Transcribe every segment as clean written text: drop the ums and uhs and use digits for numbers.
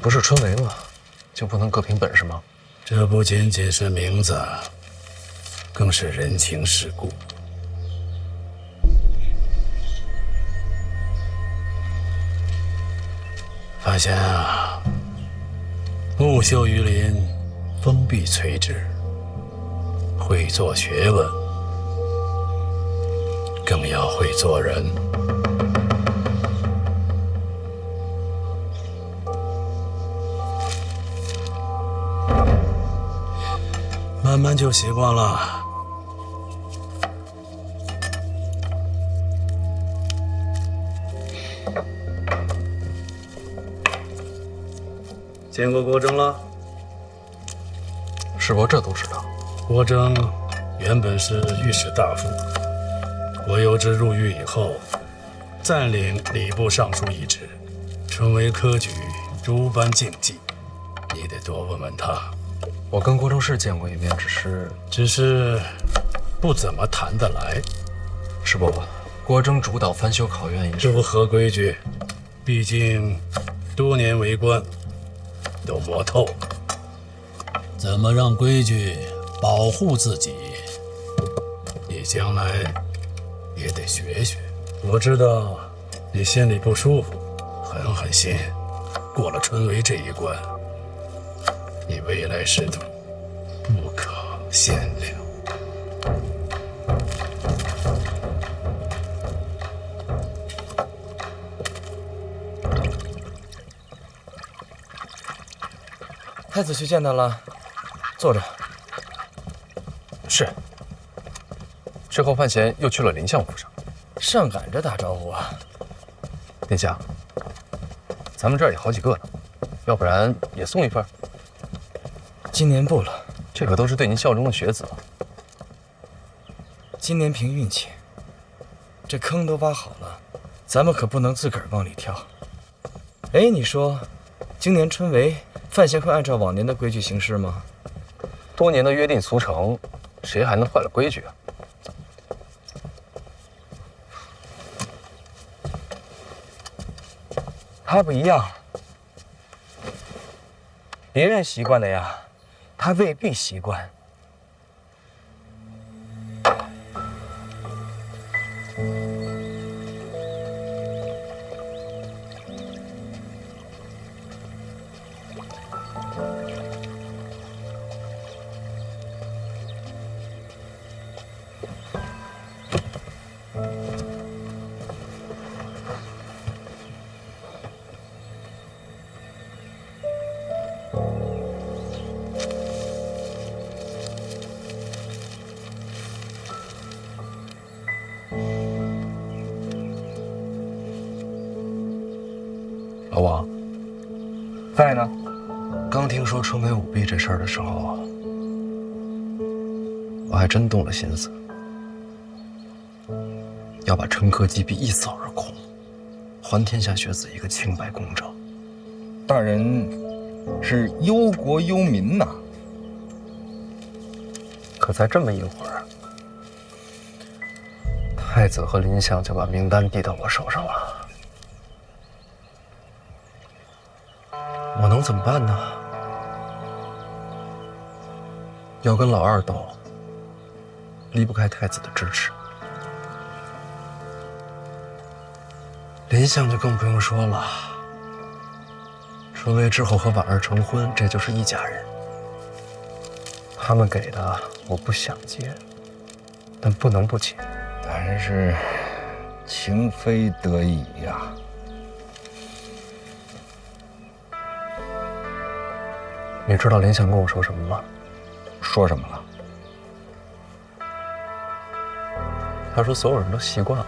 不是春闱吗？就不能各凭本事吗？这不仅仅是名字，更是人情世故。范闲啊，木秀于林，风必摧之。会做学问，更要会做人。慢慢就习惯了。见过郭征了？师伯这都知道。郭征原本是御史大夫，郭攸之入狱以后，暂领礼部尚书一职，春闱科举诸般竞技，你得多问问他。我跟郭征是见过一面，只是不怎么谈得来。师伯，郭征主导翻修考院一事不合规矩，毕竟多年为官，都磨透了。怎么让规矩保护自己，你将来也得学学。我知道你心里不舒服，狠心过了春闱这一关，你未来仕途不可限量。太子去见他了，坐着。是。之后范闲又去了林相府上，上赶着打招呼啊。殿下，咱们这儿也好几个呢，要不然也送一份。今年不了，这可都是对您效忠的学子了。今年凭运气，这坑都挖好了，咱们可不能自个儿往里跳。哎，你说，今年春闱，范闲会按照往年的规矩行事吗？多年的约定俗成，谁还能坏了规矩啊？他不一样，别人习惯的呀，他未必习惯。老王，在呢。刚听说春闱舞弊这事儿的时候，我还真动了心思，要把陈科击毙一扫而空，还天下学子一个清白公正。大人是忧国忧民呐。可才这么一会儿，太子和林相就把名单递到我手上了。我能怎么办呢？要跟老二斗，离不开太子的支持。林相就更不用说了，春闱之后和婉儿成婚，这就是一家人。他们给的我不想接，但不能不接。大人是情非得已呀。你知道林相跟我说什么吗？说什么了？他说所有人都习惯了，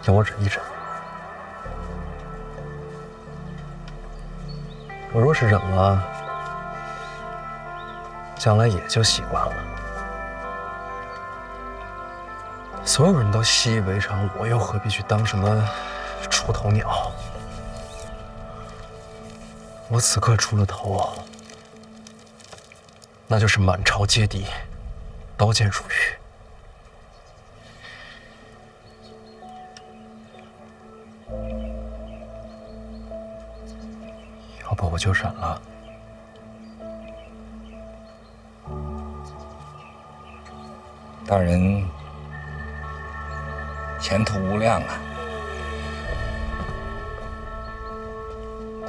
要我忍一忍。我若是忍了，将来也就习惯了。所有人都习以为常，我又何必去当什么出头鸟？我此刻出了头，那就是满朝皆敌，刀剑如雨。不我就忍了。大人前途无量啊！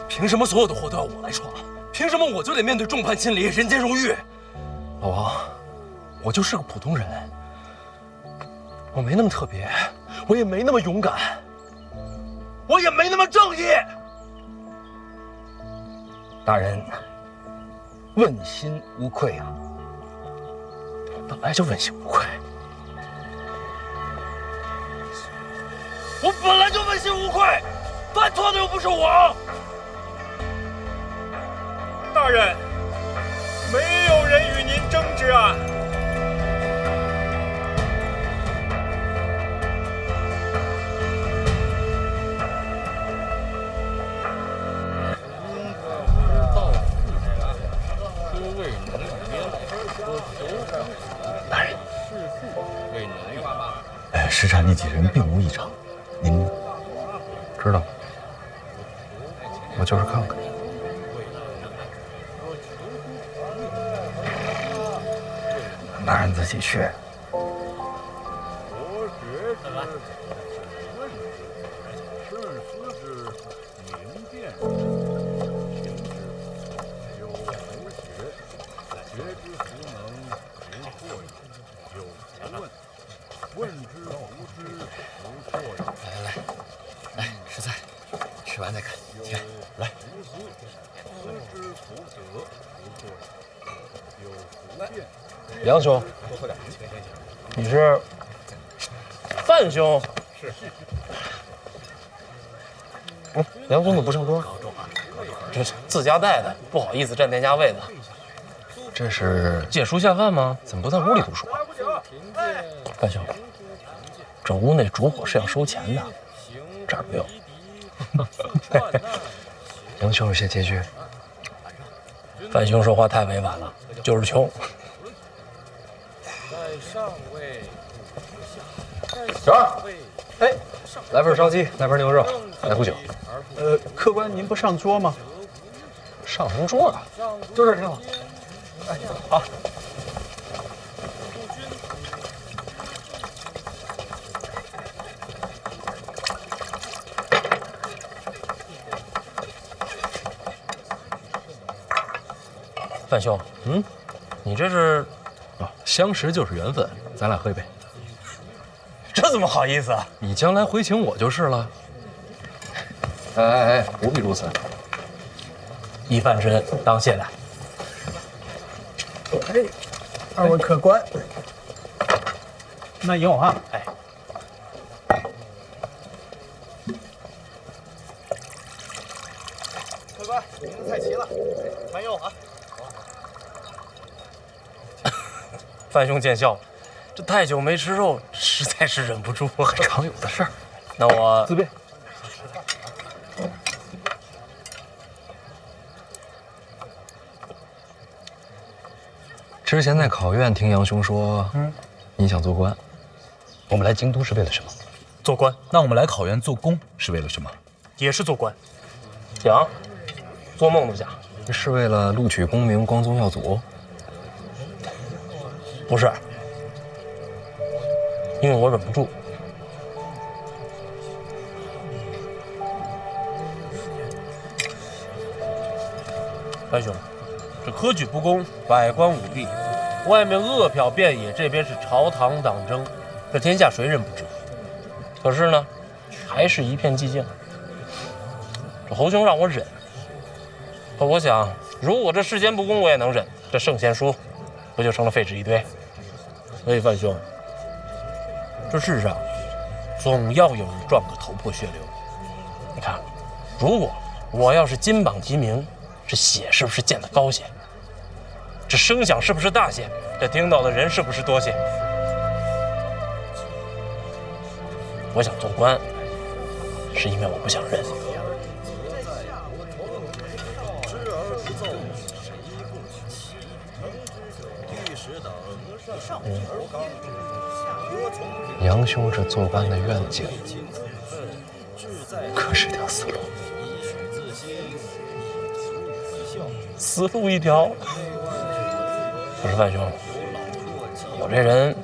凭什么所有的祸都要我来闯？凭什么我就得面对众叛亲离、人间荣誉？老王，我就是个普通人，我没那么特别，我也没那么勇敢，我也没那么正义。大人问心无愧啊！本来就问心无愧，我本来就问心无愧，犯错的又不是我。大人，没有人与您争执啊！大人，什刹那几人并无异常，您知道，我就是看看。大人自己去。来，食菜，吃完再看。起来，来。杨兄，你是范兄？是。杨兄怎么不上桌？这是自家带的，不好意思占店家位子。这是借书下饭吗？怎么不在屋里读书啊？范兄，这屋内烛火是要收钱的，这儿不用。杨兄有些拮据。范兄说话太委婉了，就是穷。小二，哎，来份烧鸡，来盆牛肉，来壶酒。客官您不上桌吗？上什么桌啊？就这儿挺好。哎，好。范兄，你这是？啊，相识就是缘分，咱俩喝一杯。这怎么好意思啊？你将来回请我就是了。哎，不必如此。一饭身当谢来。哎，二位客官，慢用啊！哎，客官，您的菜齐了，慢用啊！范兄见笑了，这太久没吃肉，实在是忍不住。常有的事儿。那我自便。之前在考院听杨兄说，你想做官。我们来京都是为了什么？做官，那我们来考院做工是为了什么？也是做官。讲，做梦都假。是为了录取功名，光宗耀祖？不是，因为我忍不住。范兄，这科举不公，百官舞弊，外面恶殍遍野，这边是朝堂党争，这天下谁人不知？可是呢，还是一片寂静。这侯兄让我忍，可我想，如果这世间不公我也能忍，这圣贤书不就成了废纸一堆？所以范兄，这世上总要有人赚个头破血流。你看，如果我要是金榜题名，这血是不是溅得高些？这声响是不是大些？这听到的人是不是多些？我想做官，是因为我不想认。杨兄这做官的愿景，可是条思路。死路一条。可是范兄，我这人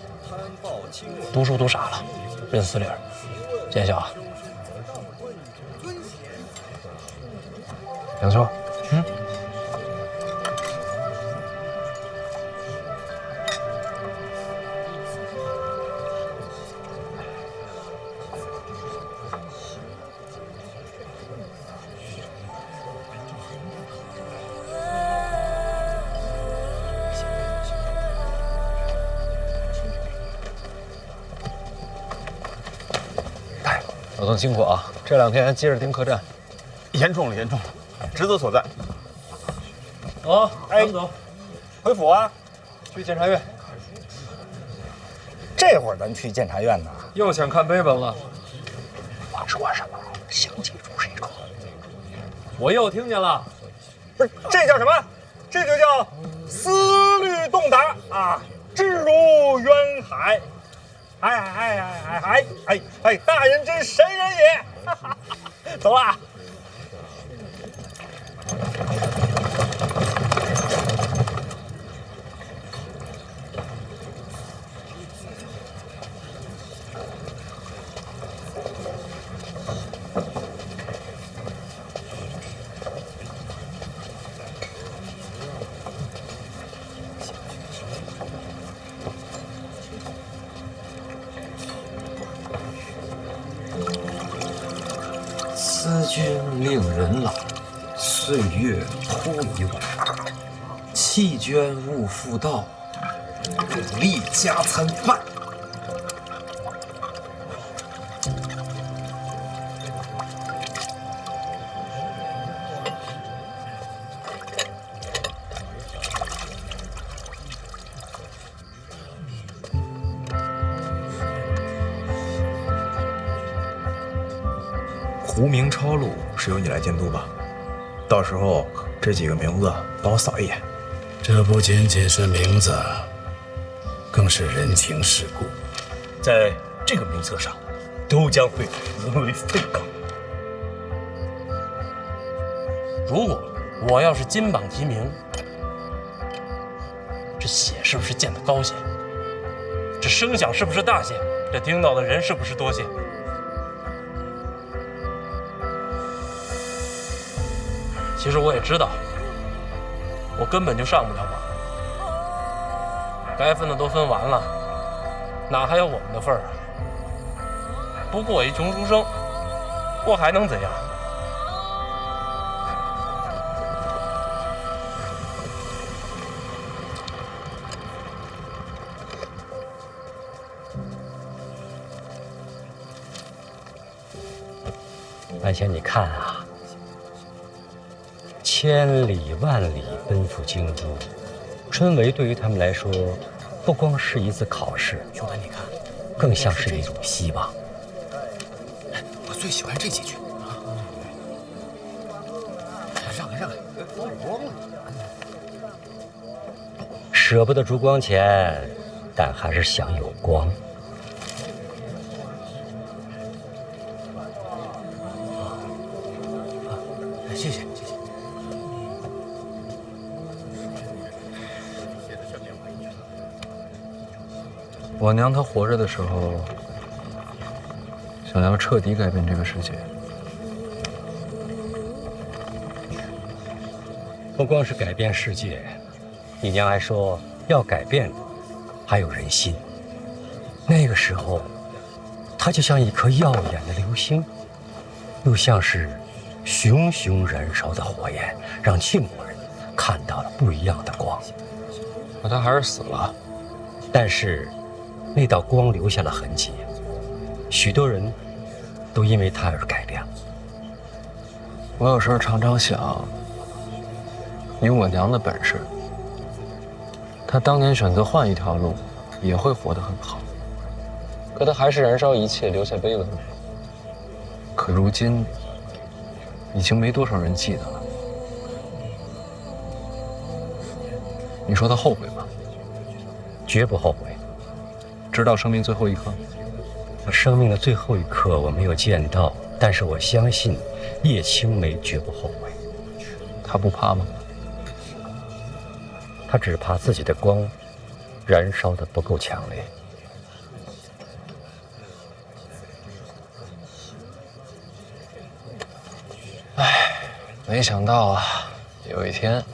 读书读傻了，认死理儿。见笑啊！杨兄，老邓辛苦啊！这2天接着盯客栈，严重了，严重了，职责所在。走，咱们走，回府啊！去监察院。这会儿咱去监察院呢？又想看碑文了？我说什么？想记住谁说。我又听见了。不是，这叫什么？这就叫思虑洞达啊，志如渊海。哎，大人真神人也！哈哈，走了。思君令人老，岁月忽已晚。弃捐勿复道，努力加餐饭。胡明超路是由你来监督吧？到时候这几个名字帮我扫一眼。这不仅仅是名字，更是人情世故。在这个名册上，都将会沦为废稿。如果我要是金榜题名，这血是不是溅得高些？这声响是不是大些？这听到的人是不是多些？其实我也知道，我根本就上不了榜，该分的都分完了，哪还有我们的份儿啊？不过我一穷书生，我还能怎样？范闲，你看啊。千里万里奔赴京都，春闱对于他们来说，不光是一次考试，兄台，你看，更像是一种希望。我最喜欢这几句。让开，光了。舍不得烛光钱，但还是想有光。谢谢。我娘她活着的时候，想要彻底改变这个世界。不光是改变世界，你娘还说要改变的还有人心。那个时候，她就像一颗耀眼的流星，又像是熊熊燃烧的火焰，让庆国人看到了不一样的光。可她还是死了。但是那道光留下了痕迹，许多人都因为它而改变了。我有时候常常想，以我娘的本事，她当年选择换一条路，也会活得很好。可她还是燃烧一切，留下碑文。可如今，已经没多少人记得了。你说她后悔吗？绝不后悔。直到生命最后一刻。生命的最后一刻我没有见到，但是我相信叶青梅绝不后悔。她不怕吗？他只怕自己的光燃烧的不够强烈。没想到啊，有一天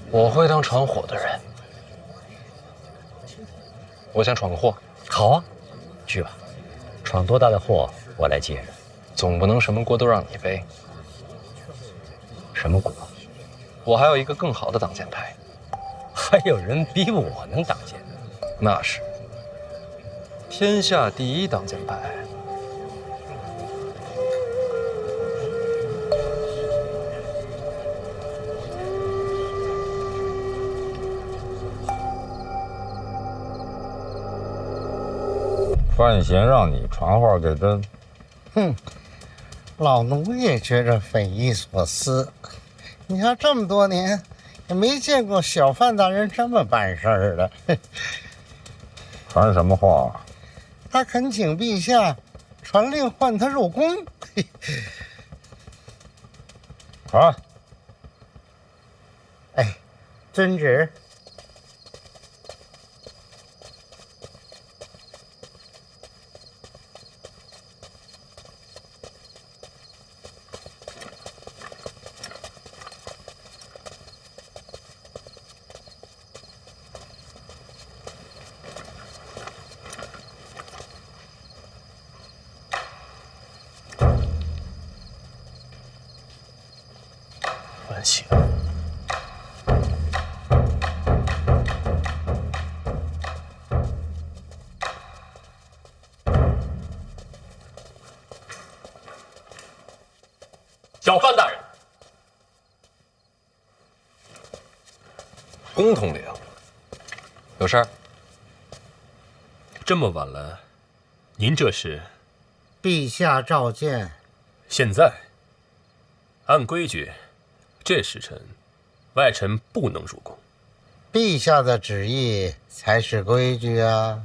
我会当闯火的人。我想闯个祸。好啊，去吧，闯多大的祸我来接着。总不能什么锅都让你背。什么锅？我还有一个更好的挡箭牌。还有人比我能挡箭？那是天下第一挡箭牌。范闲让你传话给朕，哼，老奴也觉着匪夷所思。你看这么多年，也没见过小范大人这么办事儿的。传什么话？他恳请陛下传令唤他入宫。传。哎，遵旨。范闲，小范大人，龚统领，有事儿？这么晚了，您这是？陛下召见。现在，按规矩，这时辰，外臣不能入宫。陛下的旨意才是规矩啊。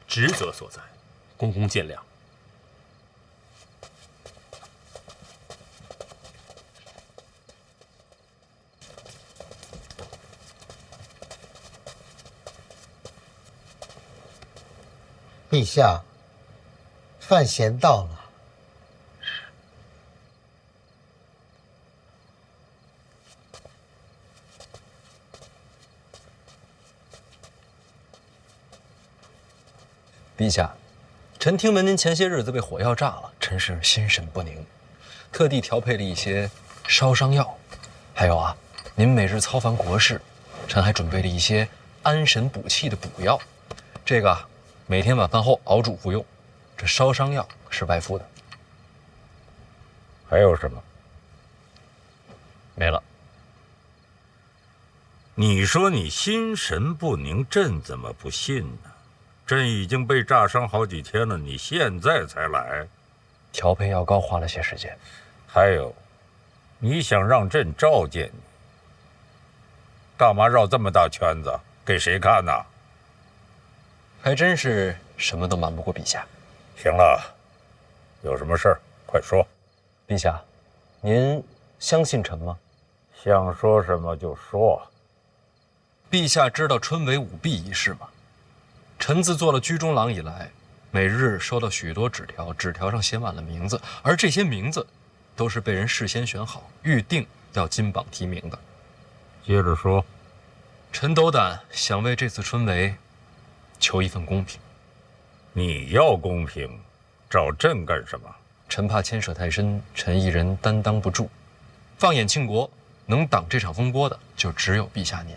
职责所在，公公见谅。陛下，范闲到了。陛下，臣听闻您前些日子被火药炸了，真是心神不宁，特地调配了一些烧伤药。还有啊，您每日操烦国事，臣还准备了一些安神补气的补药。这个每天晚饭后熬煮服用。这烧伤药是外敷的。还有什么？没了。你说你心神不宁，朕怎么不信呢？朕已经被炸伤好几天了，你现在才来？调配药膏花了些时间。还有，你想让朕召见你，干嘛绕这么大圈子？给谁看呢？还真是什么都瞒不过陛下。行了，有什么事儿快说。陛下，您相信臣吗？想说什么就说。陛下知道春闱舞弊一事吗？臣自做了居中郎以来，每日收到许多纸条，纸条上写满了名字，而这些名字都是被人事先选好，预定要金榜题名的。接着说。臣斗胆想为这次春闱求一份公平。你要公平，找朕干什么？臣怕牵扯太深，臣一人担当不住。放眼庆国，能挡这场风波的，就只有陛下您。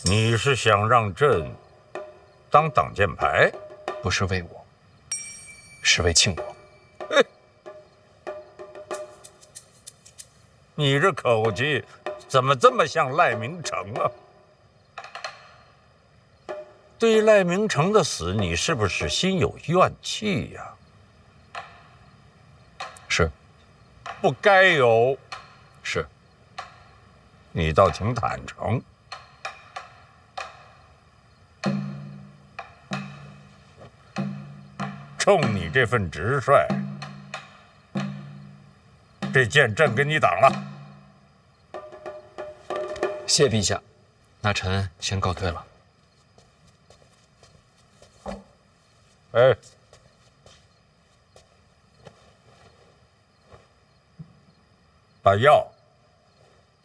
你是想让朕当挡箭牌？不是为我，是为庆国。你这口气怎么这么像赖明成啊？对于赖明成的死，你是不是心有怨气呀？是。不该有。是。你倒挺坦诚。冲你这份直率，这剑朕给你挡了。谢陛下，那臣先告退了。哎，把药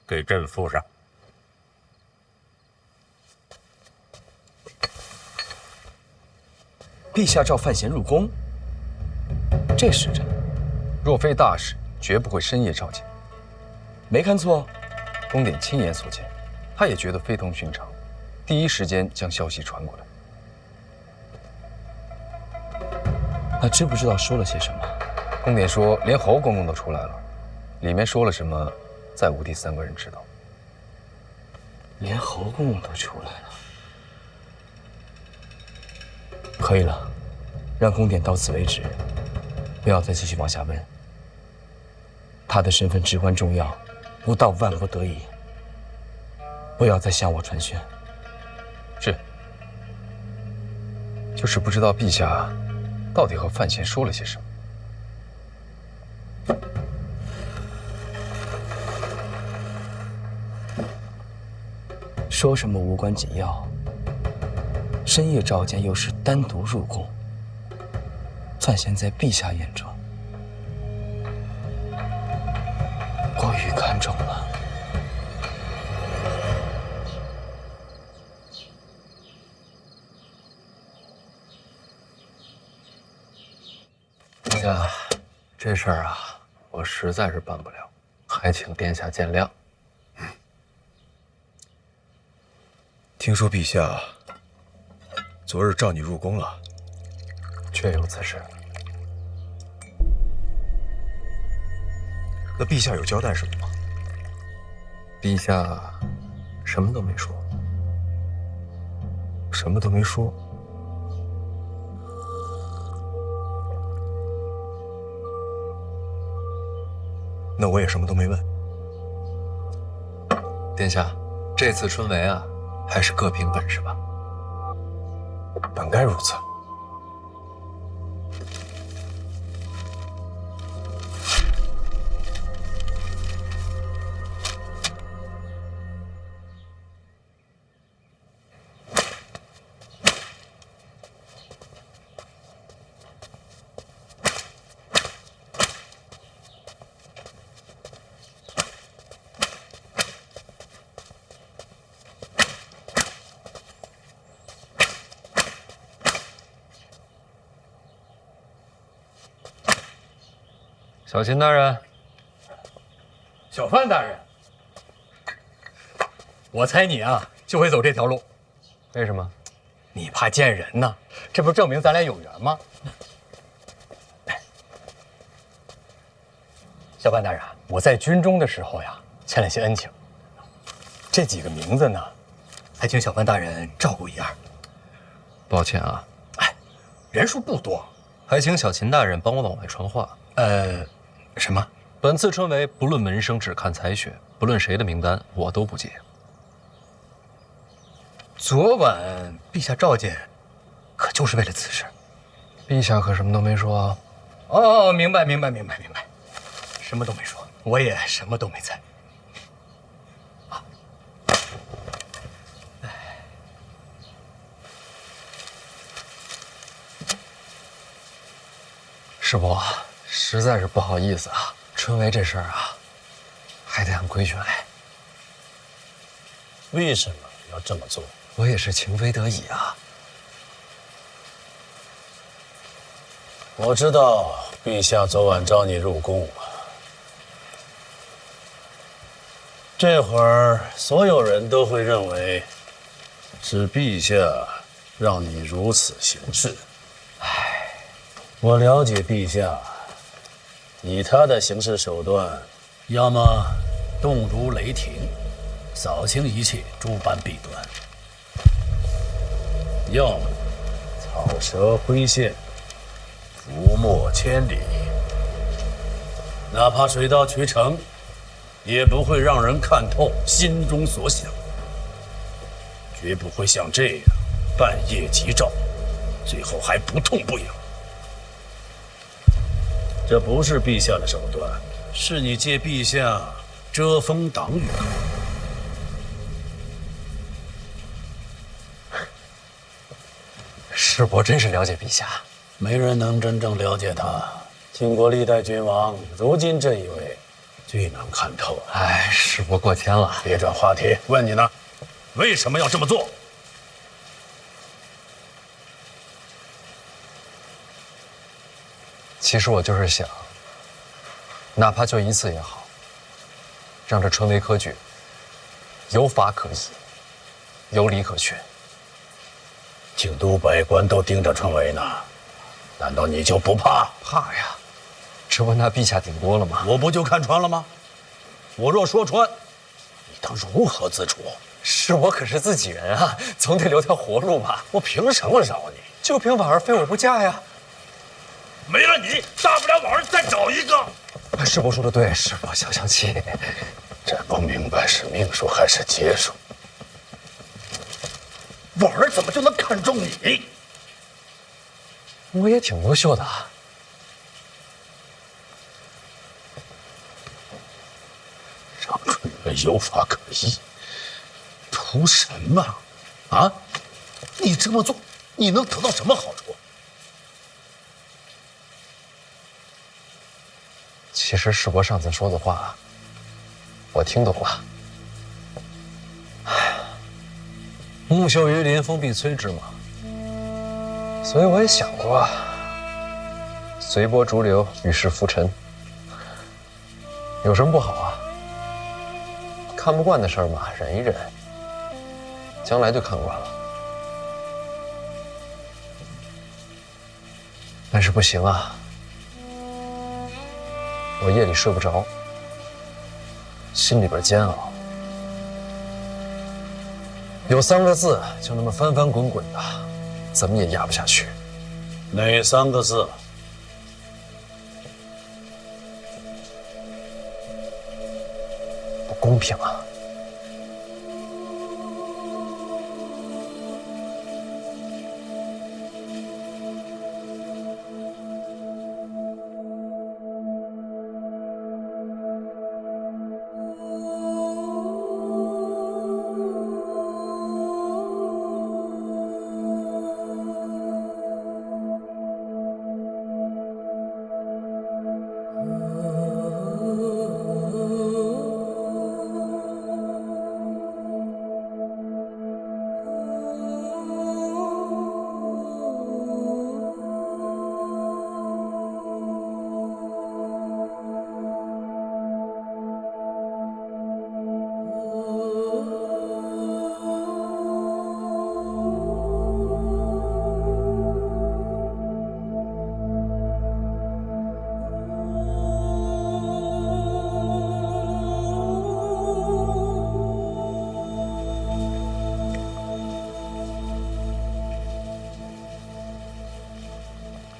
给朕敷上。陛下召范闲入宫，这时辰，若非大事，绝不会深夜召见。没看错，宫典亲眼所见，他也觉得非同寻常，第一时间将消息传过来。那知不知道说了些什么？宫典说，连侯公公都出来了，里面说了什么，在无第3个人知道。连侯公公都出来了。可以了，让宫典到此为止，不要再继续往下问。他的身份至关重要，不到万不得已，不要再向我传讯。是，就是不知道陛下到底和范闲说了些什么。说什么无关紧要，深夜召见又是单独入宫，范闲在陛下眼中过于看重了。陛下，这事儿啊，我实在是办不了，还请殿下见谅。听说陛下昨日召你入宫了，确有此事。那陛下有交代什么吗？陛下什么都没说，什么都没说。那我也什么都没问。殿下，这次春闱啊，还是各凭本事吧。本该如此。小秦大人，小范大人，我猜你啊就会走这条路。为什么？你怕见人呢？这不证明咱俩有缘吗？小范大人，我在军中的时候呀，欠了些恩情。这几个名字呢，还请小范大人照顾一二。抱歉啊，人数不多，还请小秦大人帮我往外传话。什么？本次春闱不论门生，只看才学，不论谁的名单，我都不接。昨晚陛下召见，可就是为了此事。陛下可什么都没说啊。哦，明白，什么都没说，我也什么都没猜。师伯，实在是不好意思啊，春闱这事儿啊，还得按规矩来。为什么要这么做？我也是情非得已啊。我知道陛下昨晚召你入宫，这会儿所有人都会认为是陛下让你如此行事。我了解陛下，以他的行事手段，要么动如雷霆，扫清一切诸般弊端；要么草蛇灰线，伏没千里，哪怕水到渠成，也不会让人看透心中所想，绝不会像这样半夜急召，最后还不痛不痒。这不是陛下的手段，是你借陛下遮风挡雨。世伯真是了解陛下，没人能真正了解他。经过历代君王，如今这一位最能看透。哎，世伯过谦了。别转话题，问你呢，为什么要这么做？其实我就是想，哪怕就一次也好，让这春闱科举有法可依，有理可循。京都百官都盯着春闱呢，难道你就不怕？怕呀，这不拿陛下顶多了吗？我不就看穿了吗？我若说穿，你当如何自处？是我可是自己人啊，总得留条活路吧。我凭什么饶你？就凭婉儿非我不嫁呀。没了你，大不了婉儿再找一个。师伯说的对，师伯消消气。真不明白是命数还是劫数。婉儿怎么就能看中你？我也挺优秀的。让春闱有法可依，图什么？啊？你这么做，你能得到什么好处？其实世伯上次说的话，我听懂了。木秀于林，风必摧之嘛。所以我也想过，随波逐流，与世浮沉，有什么不好啊？看不惯的事儿嘛，忍一忍，将来就看惯了。但是不行啊，我夜里睡不着，心里边煎熬。有3个字，就那么翻翻滚滚的，怎么也压不下去。哪3个字？不公平啊！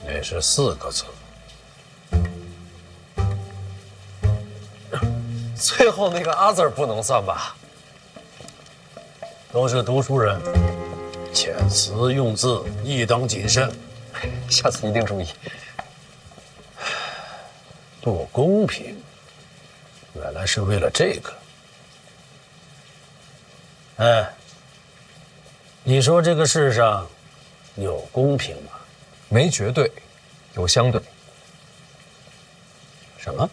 那是4个字。最后那个“阿”字不能算吧？都是读书人，遣词用字亦当谨慎。下次一定注意。不公平，原来是为了这个。哎，你说这个世上有公平吗？没绝对，有相对。什么？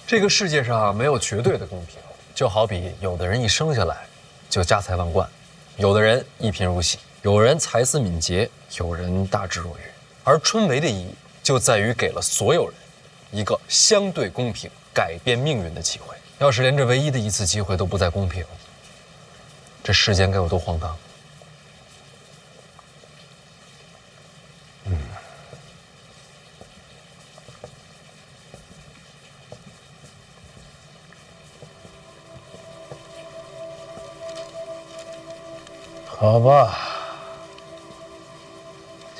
这个世界上没有绝对的公平，就好比有的人一生下来就家财万贯，有的人一贫如洗，有人才思敏捷，有人大智若愚。而春闱的意义就在于给了所有人一个相对公平、改变命运的机会。要是连这唯一的一次机会都不再公平，这世间该有多荒唐！好吧，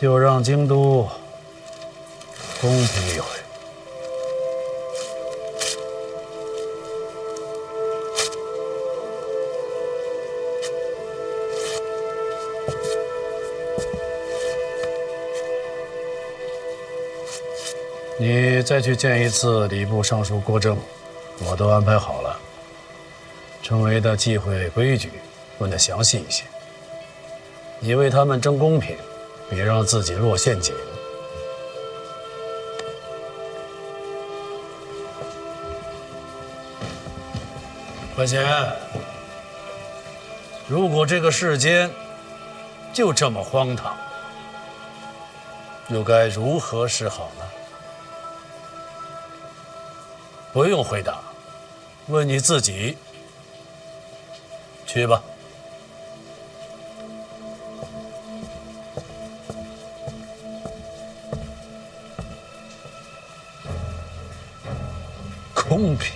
就让京都公平一回。你再去见一次礼部尚书郭正，我都安排好了。春闱的忌讳规矩问得详细一些。你为他们争公平，别让自己落陷阱。范闲，如果这个世间就这么荒唐，又该如何是好呢？不用回答，问你自己。去吧。公平。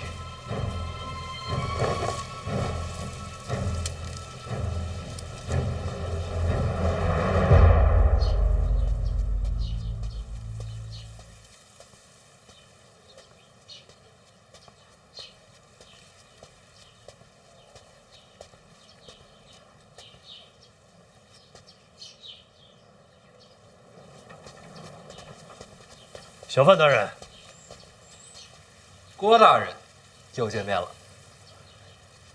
小范大人，郭大人，又见面了。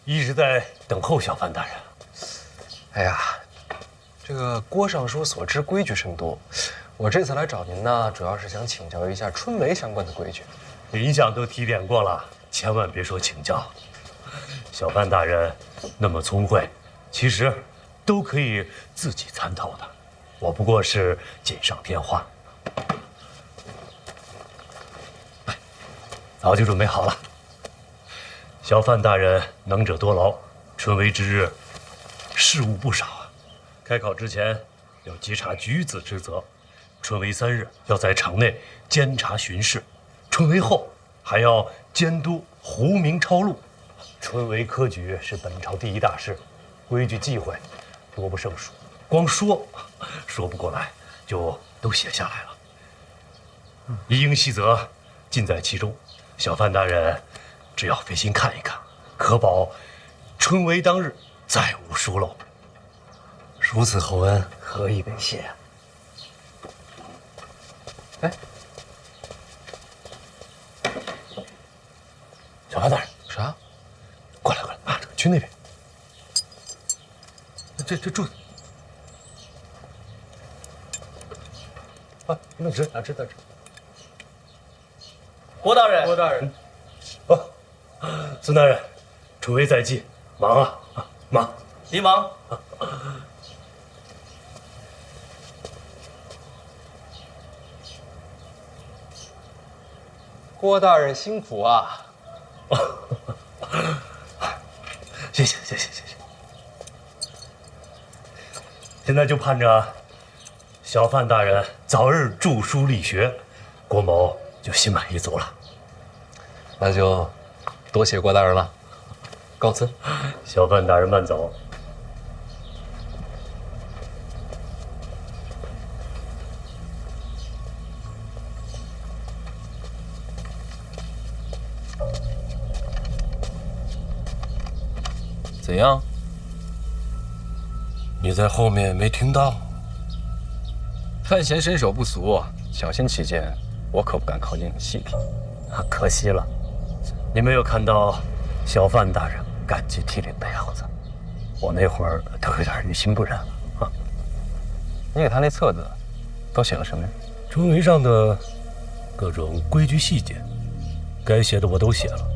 一直在等候小范大人。哎呀，这个郭尚书所知规矩甚多，我这次来找您呢，主要是想请教一下春闱相关的规矩。林相都提点过了，千万别说请教。小范大人那么聪慧，其实都可以自己参透的，我不过是锦上添花。早就准备好了。小范大人能者多劳，春闱之日，事务不少啊。开考之前要稽查举子之责，春闱3日要在场内监察巡视，春闱后还要监督胡明抄录。春闱科举是本朝第一大事，规矩忌讳多不胜数，光说不过来，就都写下来了。一应细则尽在其中。小范大人只要费心看一看，可保春闱当日再无疏漏。如此厚恩，何以为谢？哎，小范大人，啥？过来啊，去那边。这柱子啊，那直。郭大人，哦，孙大人，春闱在即，忙啊，忙。离忙。郭大人辛苦啊！谢谢。现在就盼着小范大人早日著书立学，郭某就心满意足了。那就多谢郭大人了，告辞。小范大人慢走。怎样？你在后面没听到？范闲身手不俗，小心起见，我可不敢靠近你细品。可惜了，你没有看到小范大人感激涕零的样子，我那会儿都有点于心不忍了。你给他那册子都写了什么呀？春闱上的各种规矩细节，该写的我都写了，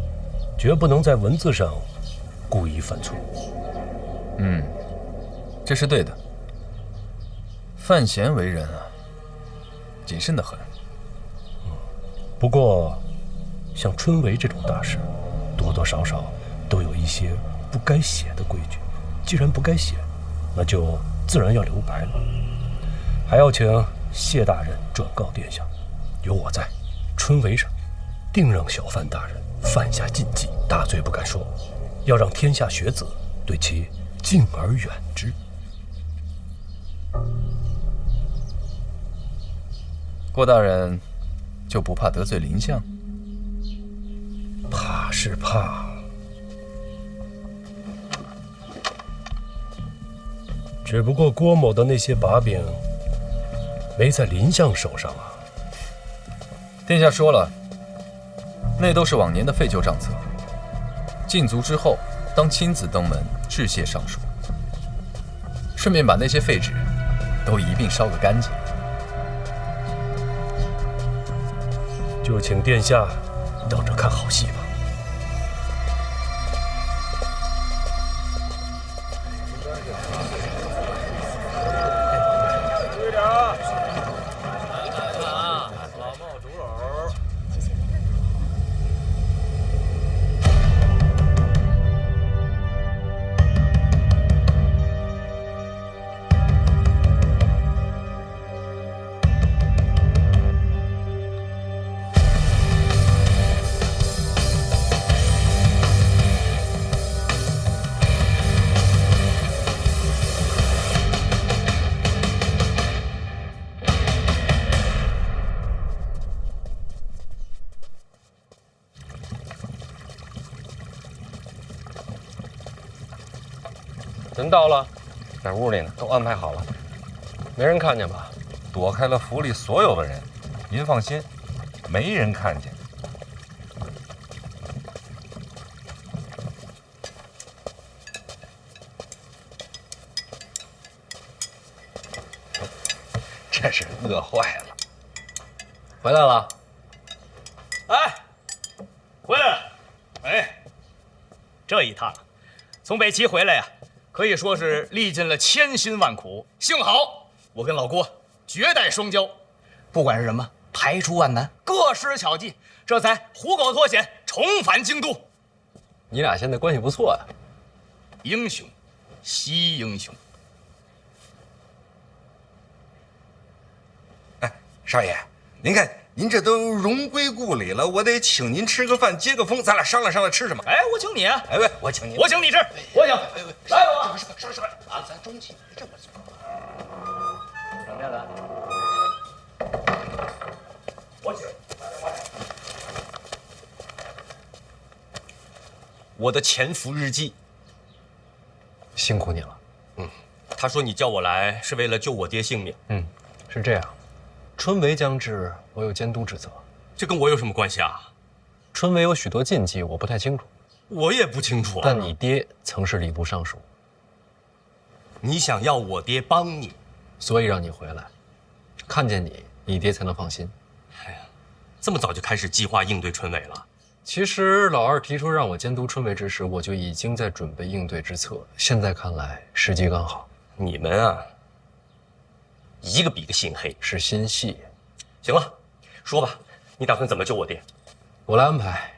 绝不能在文字上故意犯错。这是对的。范闲为人啊，谨慎得很。不过，像春闱这种大事，多多少少都有一些不该写的规矩。既然不该写，那就自然要留白了。还要请谢大人转告殿下，有我在，春闱上定让小范大人犯下禁忌，大罪不敢说，要让天下学子对其敬而远之。郭大人就不怕得罪林相？怕是怕，只不过郭某的那些把柄没在林相手上啊。殿下说了，那都是往年的废旧账册。禁足之后，当亲自登门致谢上书，顺便把那些废纸都一并烧个干净。就请殿下等着看好戏吧。人到了，在屋里呢，都安排好了，没人看见吧？躲开了府里所有的人，您放心，没人看见。真是饿坏了。回来了。哎，回来了。哎，这一趟从北齐回来呀，可以说是历尽了千辛万苦。幸好我跟老郭绝代双骄，不管是什么排除万难，各施巧计，这才虎口脱险，重返京都。你俩现在关系不错呀。英雄惜英雄。哎，少爷，您看您这都荣归故里了，我得请您吃个饭，接个风，咱俩商量商量吃什么。哎，我请你啊！哎喂，我请你，我请你吃，我请。来吧，上啊，咱中气别这么做。怎么样的？我请。我的潜伏日记。辛苦你了。他说你叫我来是为了救我爹性命。是这样，春闱将至，我有监督职责。这跟我有什么关系啊？春闱有许多禁忌，我不太清楚。我也不清楚。但你爹曾是礼部尚书。你想要我爹帮你，所以让你回来，看见你，你爹才能放心。哎呀，这么早就开始计划应对春闱了？其实老二提出让我监督春闱之时，我就已经在准备应对之策。现在看来，时机刚好。你们啊，一个比个心黑，是心细。行了，说吧，你打算怎么救我爹？我来安排。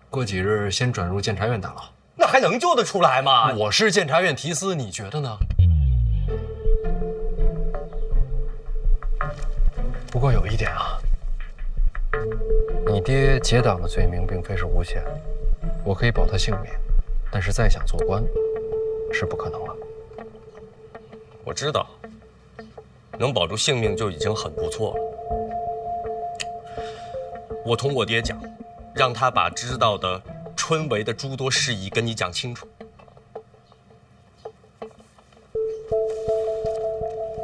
过几日先转入监察院大牢。那还能救得出来吗？我是监察院提司，你觉得呢？不过有一点啊，你爹结党的罪名并非是无限，我可以保他性命，但是再想做官，是不可能了。我知道，能保住性命就已经很不错了。我同我爹讲，让他把知道的春闱的诸多事宜跟你讲清楚。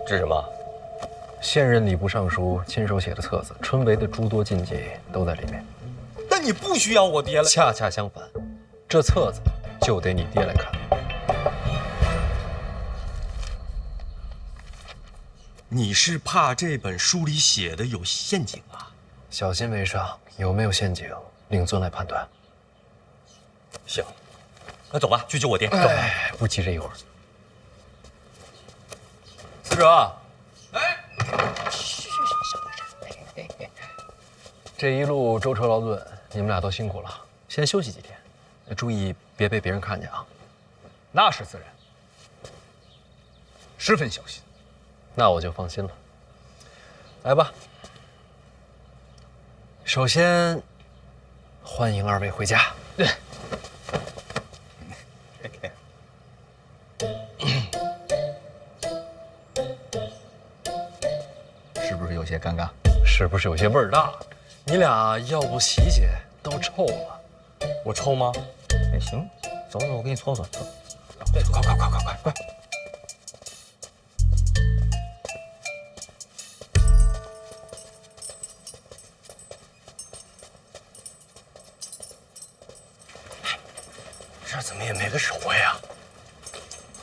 这是什么？现任礼部尚书亲手写的册子，春闱的诸多禁忌都在里面。但你不需要我爹了。恰恰相反，这册子就得你爹来看。你是怕这本书里写的有陷阱啊？小心为上，有没有陷阱，令尊来判断。行，那走吧，去救我爹。哎，不急这一会儿。司者，这一路舟车劳顿，你们俩都辛苦了，先休息几天，注意别被别人看见啊。那是自然，十分小心。那我就放心了。来吧，首先欢迎二位回家。是不是有些尴尬？是不是有些味儿大？你俩要不洗洗，都臭了。我臭吗？哎，行，走走，我给你搓搓。走，快！的守卫啊？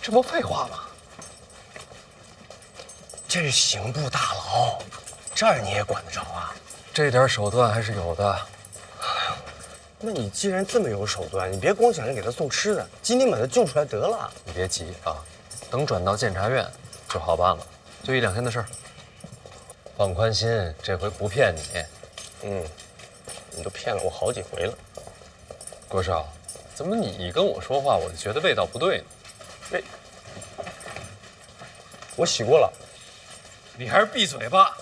这不废话吗？这是刑部大牢，这儿你也管得着啊？这点手段还是有的。那你既然这么有手段，你别光想着给他送吃的，今天把他救出来得了。你别急啊，等转到监察院就好办了，就1、2天的事儿。放宽心，这回不骗你。你都骗了我好几回了。郭少，怎么你跟我说话，我就觉得味道不对呢？我洗过了。你还是闭嘴吧。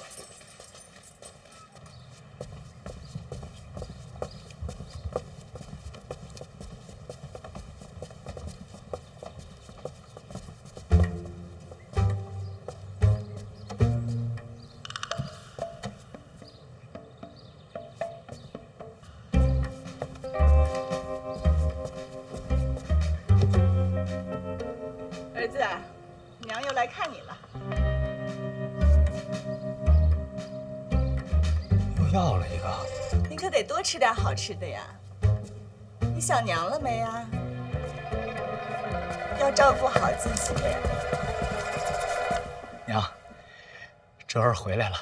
儿子，娘又来看你了。又要了一个。你可得多吃点好吃的呀。你想娘了没呀？要照顾好自己。娘，哲儿回来了。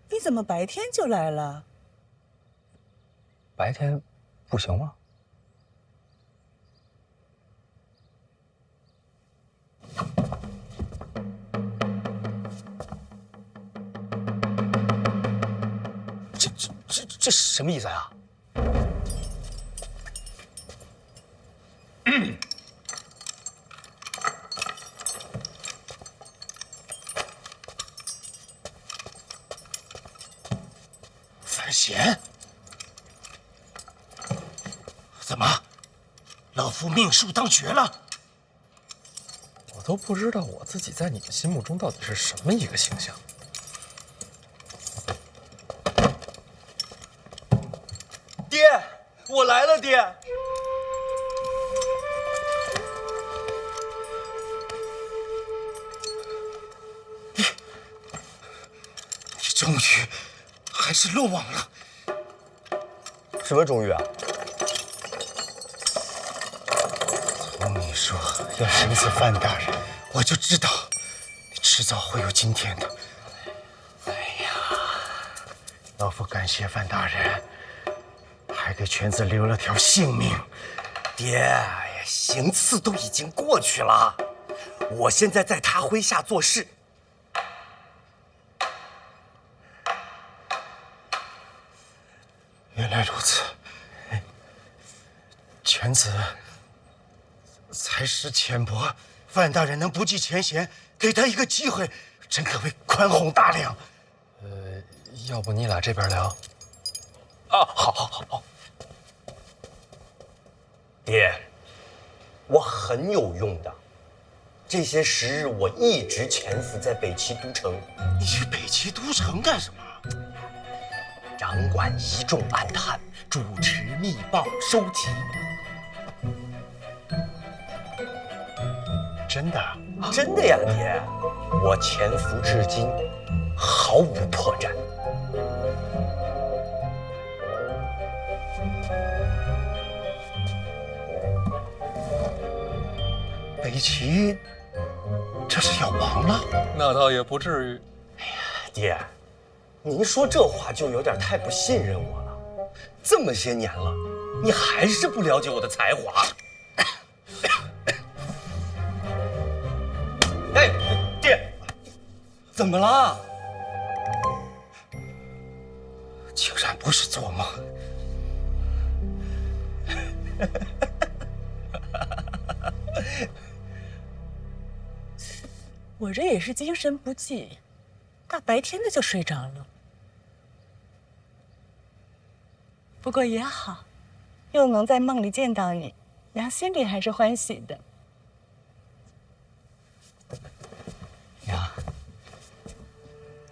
你怎么白天就来了？白天不行吗？这什么意思啊？范闲，怎么，老夫命数当绝了？我都不知道我自己在你们心目中到底是什么一个形象。爹，我来了，爹。你终于还是落网了。什么终于啊？从你说要审死范大人，我就知道你迟早会有今天的。哎呀，老夫感谢范大人，还给犬子留了条性命。爹，行刺都已经过去了，我现在在他麾下做事。原来如此，犬子才识浅薄，范大人能不计前嫌，给他一个机会，真可谓宽宏大量。要不你俩这边聊？啊，好。爹，我很有用的。这些时日，我一直潜伏在北齐都城。你去北齐都城干什么？掌管一众暗探，主持密报，收集。真的？真的呀，爹！我潜伏至今，毫无破绽。北齐这是要亡了？那倒也不至于。爹，您说这话就有点太不信任我了。这么些年了，你还是不了解我的才华。哎，爹，怎么了？竟然不是做梦。我这也是精神不济，大白天的就睡着了。不过也好，又能在梦里见到你，娘心里还是欢喜的。娘，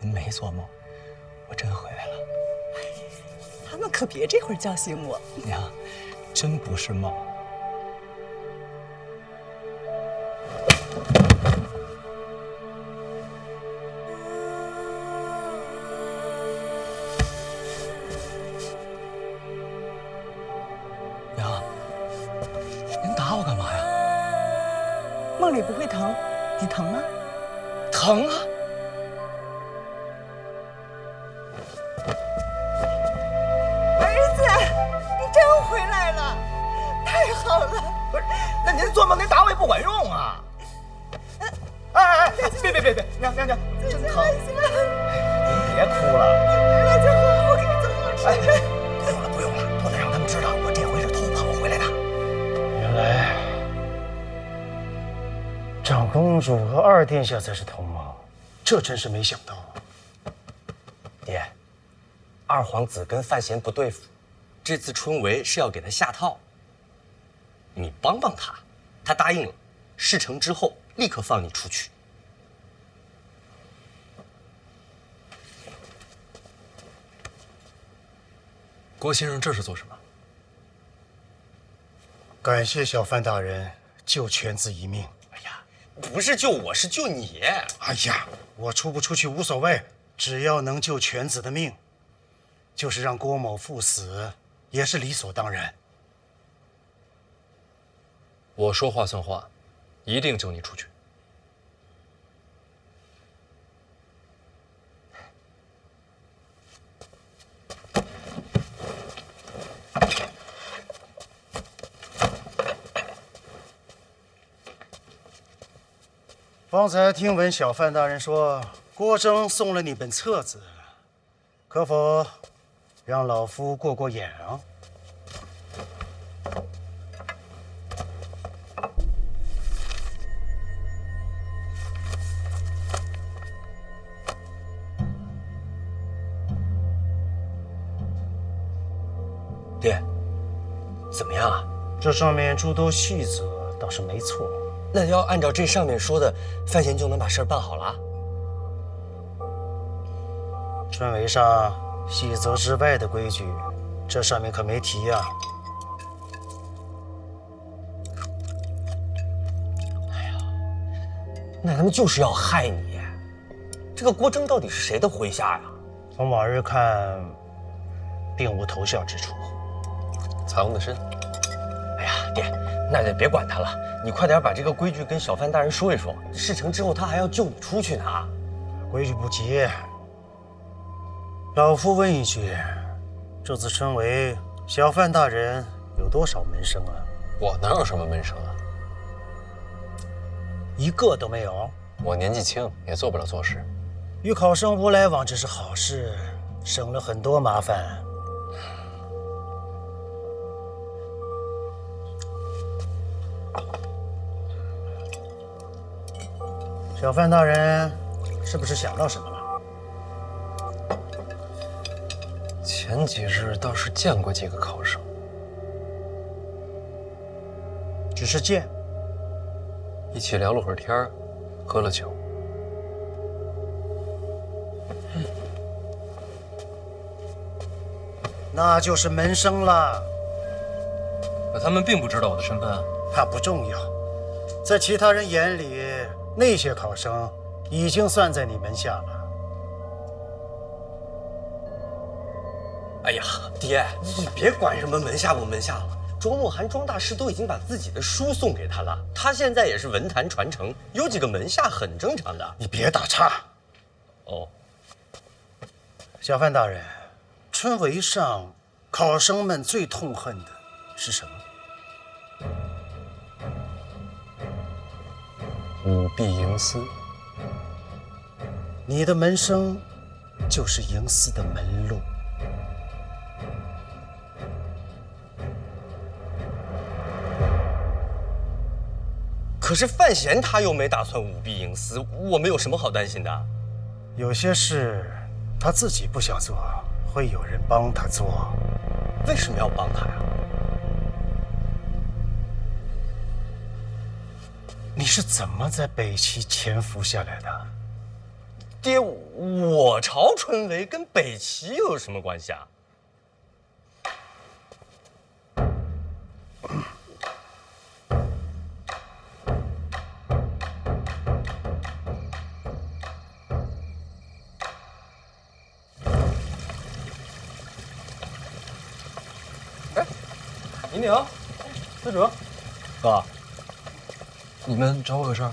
您没做梦，我真回来了。他们可别这会儿叫醒我。娘，真不是梦。娘，梦里不会疼，你疼吗？疼啊！儿子，你真回来了，太好了！不是，那您做梦那大胃不管用啊！哎，别，娘，真疼！您别哭了。回来就好，我给你做好吃的。不用了，不能让他们知道我这回是偷跑回来的。原来长公主和二殿下才是同盟，这真是没想到。爹，二皇子跟范闲不对付，这次春闱是要给他下套。你帮帮他，他答应了，事成之后立刻放你出去。郭先生这是做什么？感谢小范大人救犬子一命。哎呀，不是救我，是救你。哎呀，我出不出去无所谓，只要能救犬子的命，就是让郭某赴死也是理所当然。我说话算话，一定救你出去。方才听闻小范大人说，郭征送了你本册子，可否让老夫过过眼啊？爹，怎么样啊？这上面诸多细则倒是没错。那要按照这上面说的，范闲就能把事儿办好了。春闱上细则之外的规矩，这上面可没提呀。那他们就是要害你。这个郭征到底是谁的麾下呀？从往日看，并无投效之处。藏得深。哎呀，爹，那就别管他了，你快点把这个规矩跟小范大人说一说。事成之后，他还要救你出去呢。规矩不急，老夫问一句，这次春闱，小范大人有多少门生啊？我哪有什么门生啊？一个都没有。我年纪轻，也做不了做事。与考生无来往，这是好事，省了很多麻烦。小范大人，是不是想到什么了？前几日倒是见过几个考生，只是见，一起聊了会儿天儿，喝了酒。那就是门生了。可他们并不知道我的身份啊。那不重要，在其他人眼里，那些考生已经算在你门下了。哎呀，爹，你别管什么门下不门下了。庄莫涵庄大师都已经把自己的书送给他了，他现在也是文坛传承，有几个门下很正常的。你别打岔。哦，小范大人，春闱上考生们最痛恨的是什么？舞弊营私。你的门生就是营私的门路。可是范闲他又没打算舞弊营私，我们有什么好担心的？有些事他自己不想做，会有人帮他做。为什么要帮他呀？你是怎么在北齐潜伏下来的？爹，我朝春闱跟北齐又有什么关系啊？银鼎，司者，哥，你们找我有事儿？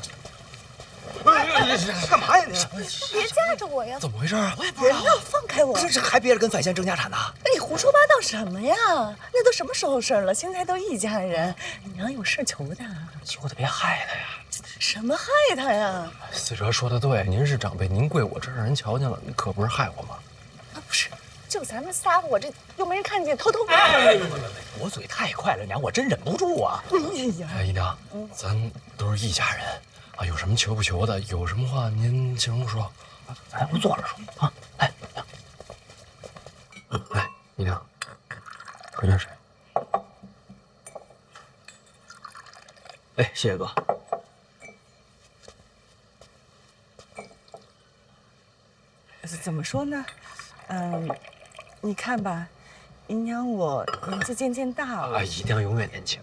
干嘛呀你？别架着我呀！怎么回事啊？我也不知道。人呢？放开我！这还憋着跟范闲争家产呢？你胡说八道什么呀？那都什么时候事儿了？现在都一家人，娘有事求他。求他别害他呀！什么害他呀？四哲说的对，您是长辈，您跪我这儿让人瞧见了，可不是害我吗？啊，不是，就咱们仨，我这又没人看见，偷偷。我嘴太快了，娘，我真忍不住啊！哎，姨娘，咱都是一家人啊，有什么求不求的，有什么话您尽管说。咱还不坐着说啊？来，来，姨娘，喝点水。哎，谢谢哥。怎么说呢？你看吧，姨娘我年纪渐渐大了。啊，姨娘永远年轻。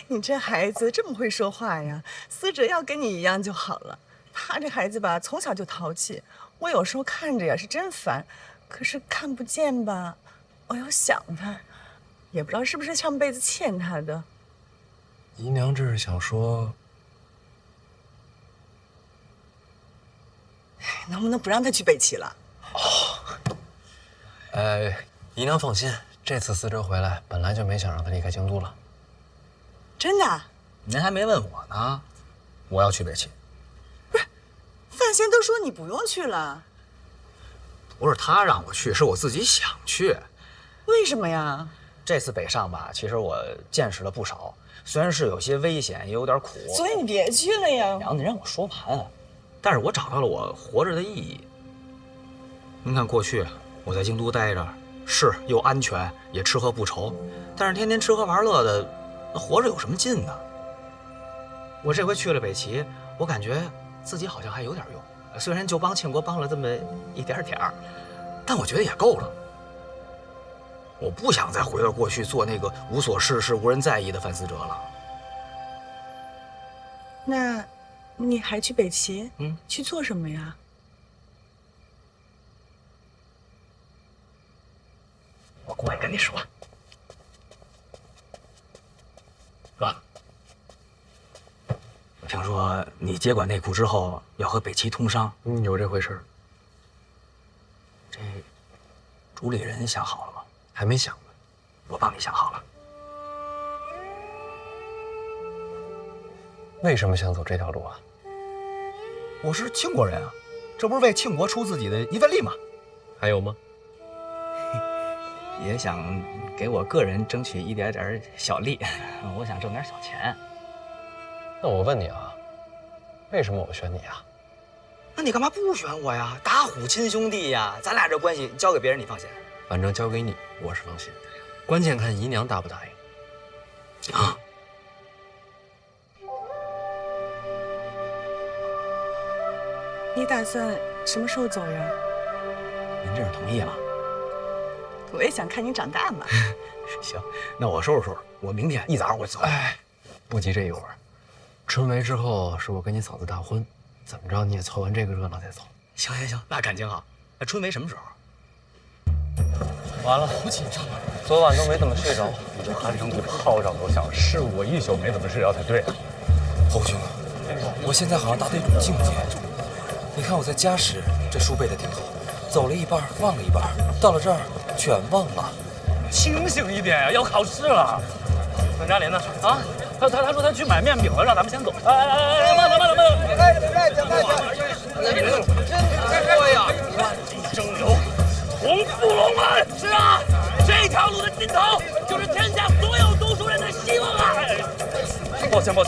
你这孩子这么会说话呀？思哲要跟你一样就好了。他这孩子吧，从小就淘气，我有时候看着呀是真烦，可是看不见吧，我又想他，也不知道是不是上辈子欠他的。姨娘这是想说，能不能不让他去北齐了？姨娘放心，这次思哲回来，本来就没想让他离开京都了。真的？您还没问我呢，我要去北齐。范闲都说你不用去了，不是他让我去，是我自己想去。为什么呀？这次北上吧，其实我见识了不少，虽然是有些危险，也有点苦。所以你别去了呀。娘，你让我说完。但是我找到了我活着的意义。您看，过去我在京都待着，是又安全，也吃喝不愁，但是天天吃喝玩乐的，那活着有什么劲呢？我这回去了北齐，我感觉自己好像还有点用，虽然就帮庆国帮了这么一点点儿，但我觉得也够了。我不想再回到过去做那个无所事事、无人在意的范思哲了。那，你还去北齐？去做什么呀？我过来跟你说，哥，我听说你接管内库之后要和北齐通商，有这回事？这主理人想好了吗？还没想呢，我帮你想好了。为什么想走这条路啊？我是庆国人啊，这不是为庆国出自己的一份力吗？还有吗？也想给我个人争取一点点小利，我想挣点小钱。那我问你啊，为什么我选你啊？那你干嘛不选我呀？打虎亲兄弟呀，咱俩这关系交给别人你放心。反正交给你，我是放心。关键看姨娘答不答应。啊！你打算什么时候走呀？您这是同意了？我也想看你长大嘛。行，那我收拾收拾，我明天一早我就走。哎，不急这一会儿，春闱之后是我跟你嫂子大婚，怎么着你也凑完这个热闹再走。行行行，那感情好。那春闱什么时候？完了，好紧张啊！昨晚都没怎么睡着，这鼾声比炮仗都响，是我一宿没怎么睡着才对啊。侯兄，我现在好像达到一种境界。你看我在家时，这书背得挺好，走了一半忘了一半，到了这儿全忘了。清醒一点呀，要考试了。段嘉林呢？啊，他说他去买面饼了，让咱们先走。哎，慢点。哎，真多呀！万里征流，同赴龙门。是啊，这条路的尽头就是天下所有读书人的希望啊！抱歉。来。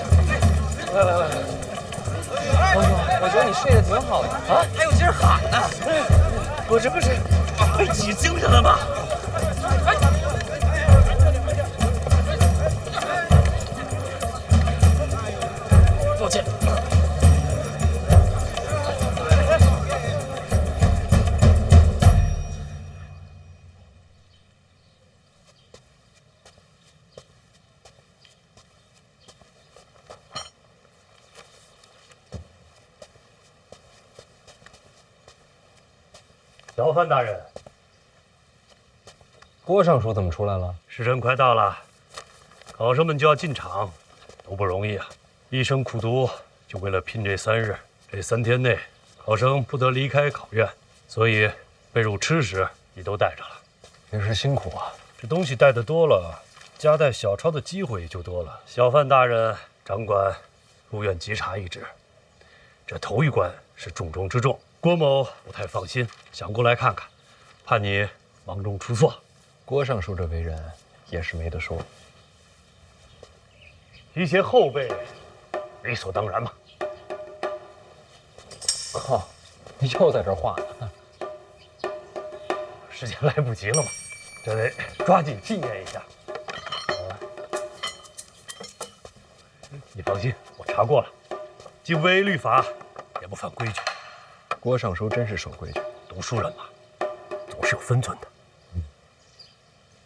侯兄，我觉得你睡得挺好的啊，还有劲儿喊呢。我这不是被起精神了吗？抱歉。小范大人，郭尚书怎么出来了？时辰快到了，考生们就要进场，都不容易啊。一生苦读，就为了拼这3日。这3天内，考生不得离开考院，所以被褥、吃食你都带着了。平时辛苦啊！这东西带的多了，夹带小抄的机会也就多了。小范大人掌管入院稽查一职，这头一关是重中之重。郭某不太放心，想过来看看，怕你忙中出错。郭尚书这为人也是没得说。提携后辈，理所当然嘛。靠，你又在这画呢？时间来不及了嘛，这得抓紧纪念一下。你放心，我查过了，既不违律法，也不犯规矩。郭尚书真是守规矩，读书人嘛，总是有分寸的。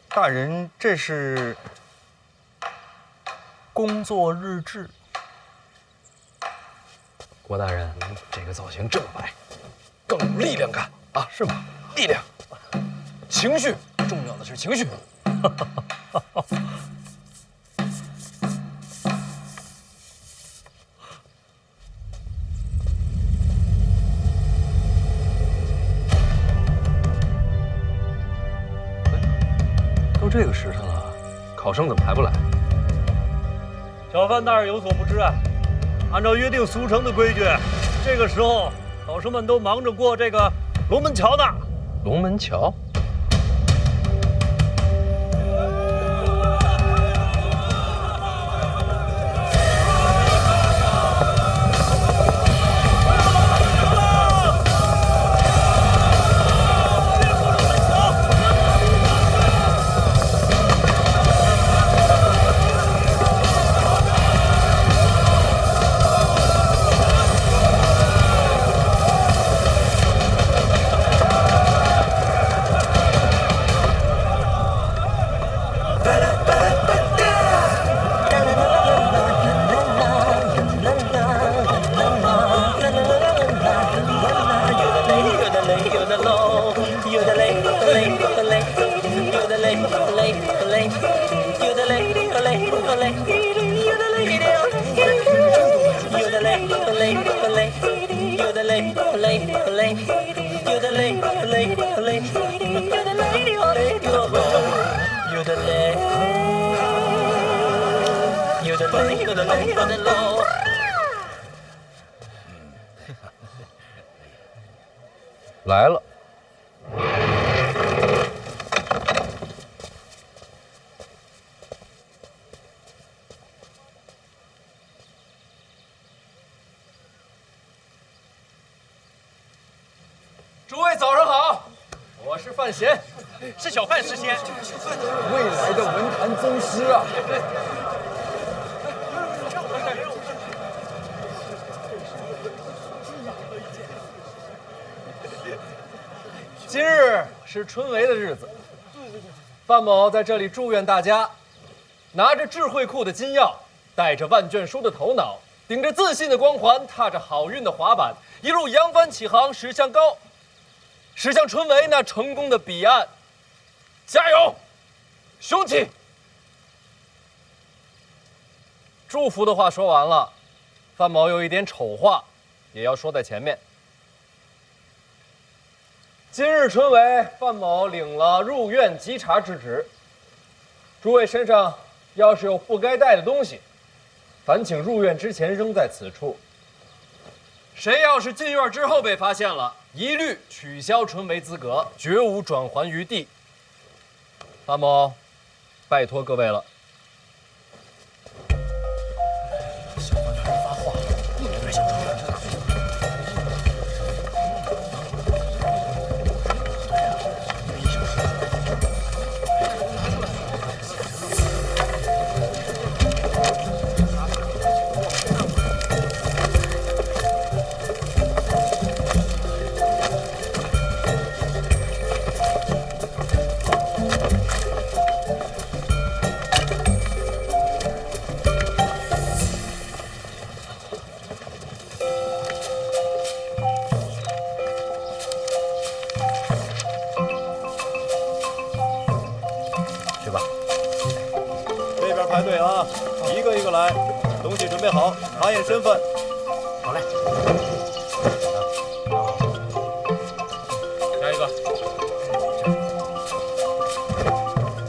大人，这是工作日志。郭大人，这个造型这么白，更有力量感啊，是吗？力量，情绪，重要的是情绪。都这个时辰了，考生怎么还不来？小范大人有所不知啊，按照约定俗成的规矩，这个时候考生们都忙着过这个龙门桥呢。龙门桥？来了。诸位早上好，我是范闲，是小范师先，未来的文坛宗师啊！今日是春闱的日子，范某在这里祝愿大家，拿着智慧库的金钥，带着万卷书的头脑，顶着自信的光环，踏着好运的滑板，一路扬帆起航，驶向春闱那成功的彼岸。加油，雄起！祝福的话说完了，范某有一点丑话，也要说在前面。今日春闱，范某领了入院稽查之职。诸位身上要是有不该带的东西，烦请入院之前扔在此处。谁要是进院之后被发现了，一律取消春闱资格，绝无转还余地。范某，拜托各位了。小范大人发话了，不能让小范大人知道。一个一个来，东西准备好，查验身份。好嘞。下一个。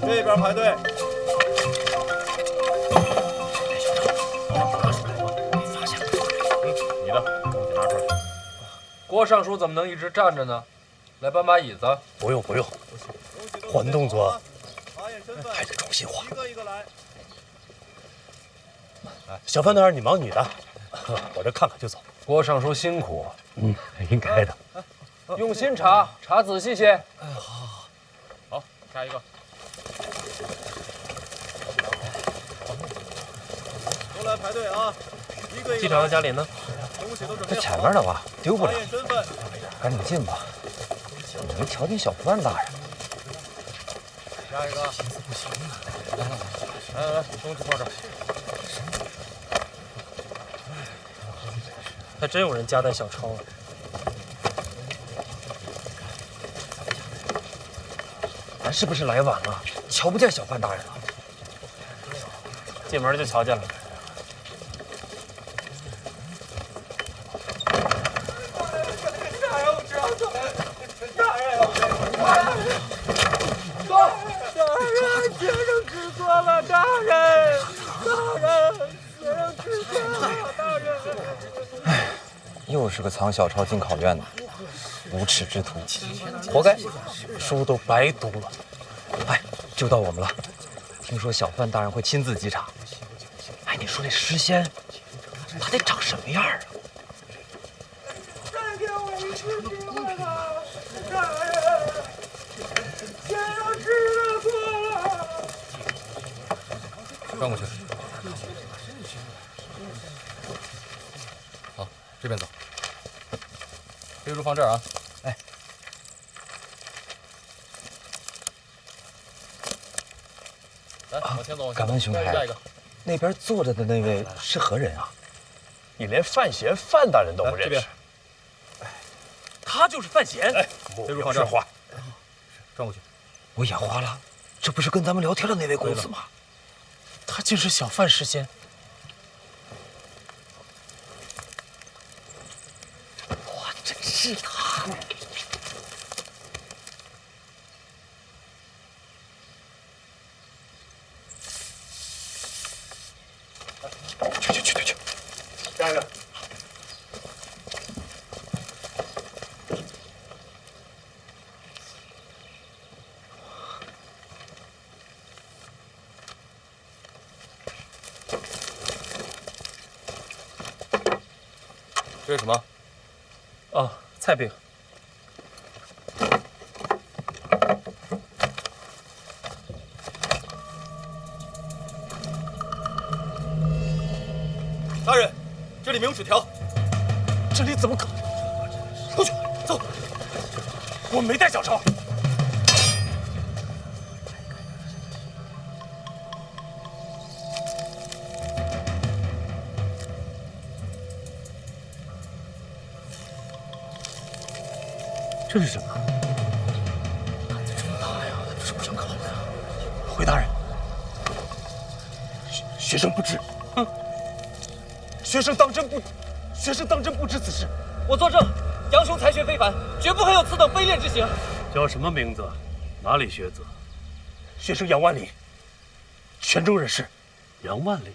这边排队。你的东西拿出来。郭尚书怎么能一直站着呢？来搬把椅子。不用不用，换动作还得重新画。一个一个来。小范大人，你忙你的，我这看看就走。郭尚书辛苦。应该的。用心查，查仔细些。好，下一个。都来排队啊！一个一个。机场的嘉玲呢？在前面呢吧，丢不了。赶紧进吧。你没瞧见小范大人？下一个。来，东西放这儿。还真有人夹带小抄啊！咱是不是来晚了？瞧不见小范大人了？进门就瞧见了。又是个藏小抄进考院的无耻之徒，活该，书都白读了。哎，就到我们了。听说小范大人会亲自稽查。哎，你说这诗仙，他得长什么样啊？再给我一次机会吧，大人，先让吃的过了。转过去。好，这边走。飞猪放这儿啊！哎，来，往前走。敢问兄台，那边坐着的那位是何人啊？你连范闲范大人都不认识？他就是范闲。哎，飞猪放这儿。转过去。我眼花了，这不是跟咱们聊天的那位公子吗？他竟是小范诗仙。哇，真是他！去！下一个。这是什么？哦，菜饼。大人，这里没有纸条。这里怎么可能？出去，走。我没带小抄。这是什么？胆子这么大呀！这是不想考的呀！回大人，学生不知。学生当真不知此事。我作证，杨雄才学非凡，绝不会有此等卑劣之行。叫什么名字？哪里学子？学生杨万里，泉州人士。杨万里，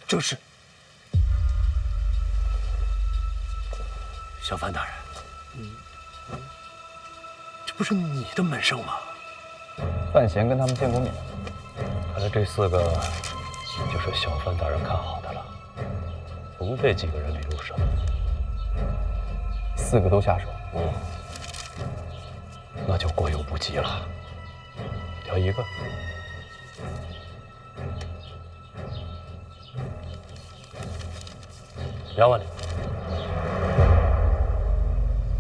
正是。小范大人，这不是你的门生吗？范闲跟他们见过面，看来这4个就是小范大人看好的了，不费几个人力入手，4个都下手，那就过犹不及了。挑一个。杨万里，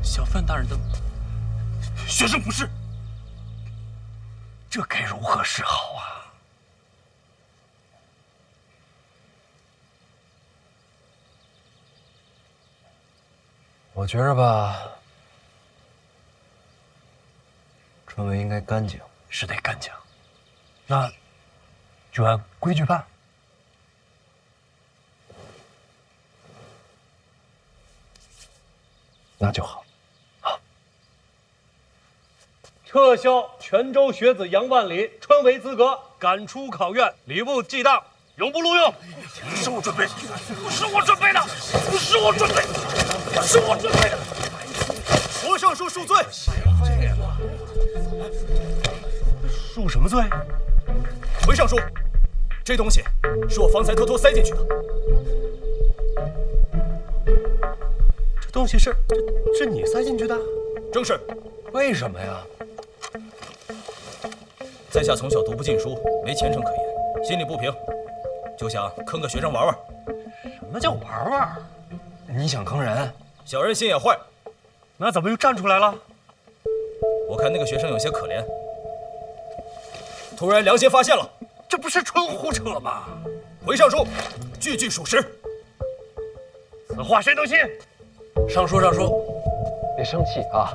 小范大人的学生不是，这该如何是好啊？我觉着吧，春梅应该干净，是得干净。那就按规矩办。那就好。撤销泉州学子杨万里春闱资格，赶出考院，礼部记当，永不录用。不是我准备，不是我准备的，不是我准备的，不是我准备的。郭尚书恕罪。恕什么罪？回尚书，这东西是我方才偷偷塞进去的。这东西是你塞进去的？正是。为什么呀？在下从小读不进书，没前程可言，心里不平，就想坑个学生玩玩。什么叫玩玩？你想坑人？小人心也坏。那怎么又站出来了？我看那个学生有些可怜，突然良心发现了。这不是纯胡扯吗？回尚书，句句属实。此话谁能信？尚书，别生气啊！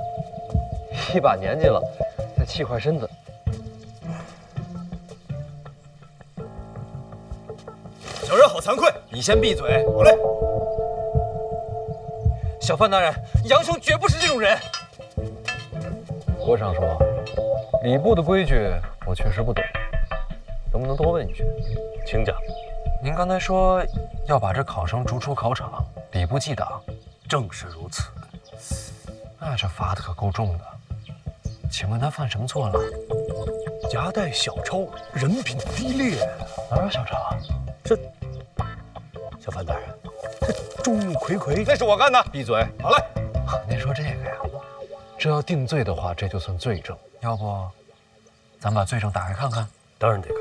一把年纪了，再气坏身子。小人好惭愧。你先闭嘴。好嘞。小范大人，杨兄绝不是这种人。郭尚书，礼部的规矩我确实不懂，能不能多问一句？请讲。您刚才说要把这考生逐出考场，礼部记档。正是如此。那这罚的可够重的。请问他犯什么错了？夹带小抄，人品低劣。哪有小抄啊？这，小范大人，这众目睽睽，那是我干的。闭嘴。好嘞。您说这个呀？这要定罪的话，这就算罪证。要不，咱把罪证打开看看？当然得看，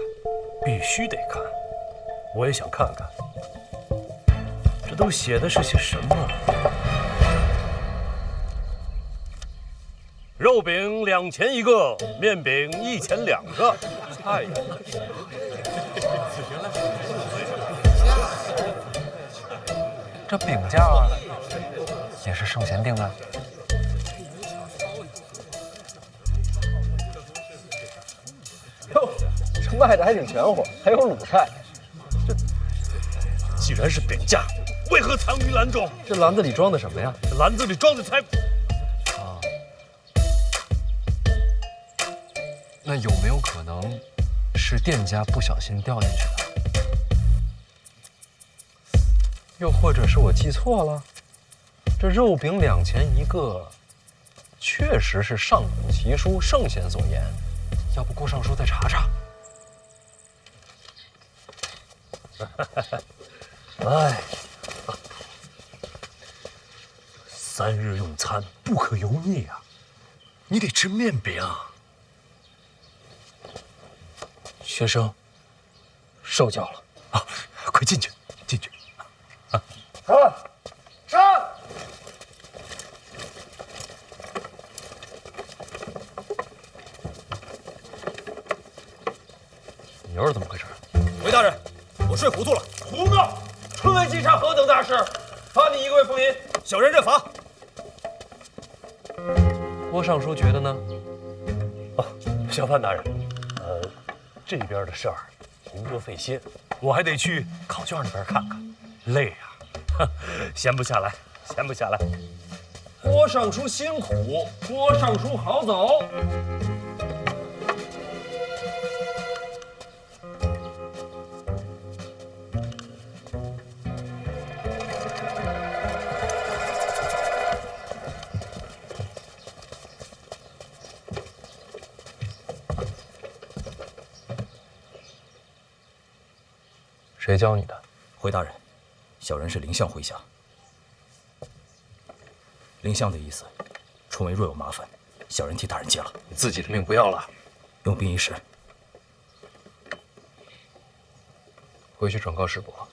必须得看。我也想看看，这都写的是些什么？肉饼2钱1个，面饼1钱2个。哎呀！这饼价也是圣贤定的。哟，这卖的还挺全乎，还有卤菜。这既然是饼价，为何藏于篮中？这篮子里装的什么呀？这篮子里装的才……那有没有可能是店家不小心掉进去的？又或者是我记错了？这肉饼2钱1个，确实是上古奇书圣贤所言。要不郭尚书再查查？哎，3日用餐不可油腻啊，你得吃面饼。学生受教了啊！快进去，进去。上！你又是怎么回事？回大人，我睡糊涂了。胡闹！春闱稽查何等大事，罚你1个月俸银。小人认罚。郭尚书觉得呢？小范大人，这边的事儿您多费心，我还得去考卷那边看看，累啊，闲不下来，闲不下来。郭尚书辛苦，郭尚书好走。谁教你的？回大人，小人是林相麾下。林相的意思，春闱若有麻烦，小人替大人接了。你自己的命不要了，用兵一时。回去转告师伯，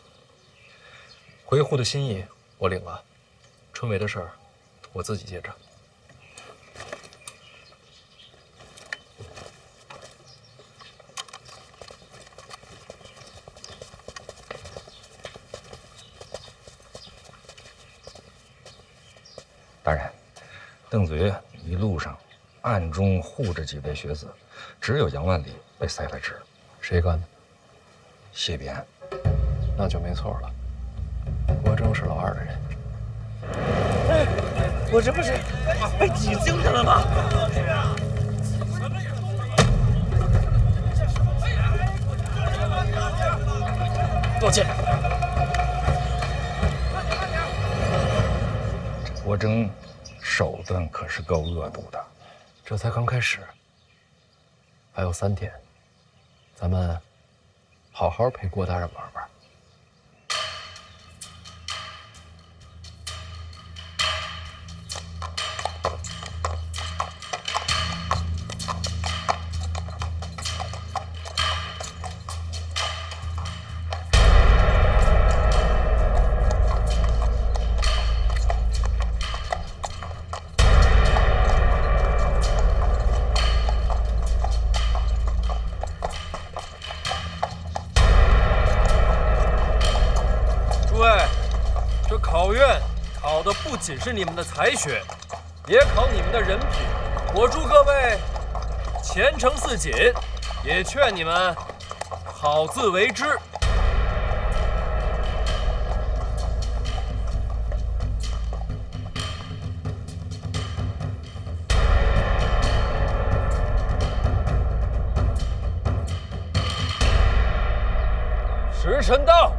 回沪的心意我领了，春闱的事儿我自己接着。大人，邓子岳一路上暗中护着几位学子，只有杨万里被塞了职。谁干的？谢必安，那就没错了。郭征是老二的人。我这不是被挤进去了吗？给我进来！这郭征手段可是够恶毒的。这才刚开始，还有3天，咱们好好陪郭大人玩玩。考的不仅是你们的才学，也考你们的人品。我祝各位前程似锦，也劝你们好自为之。时辰到。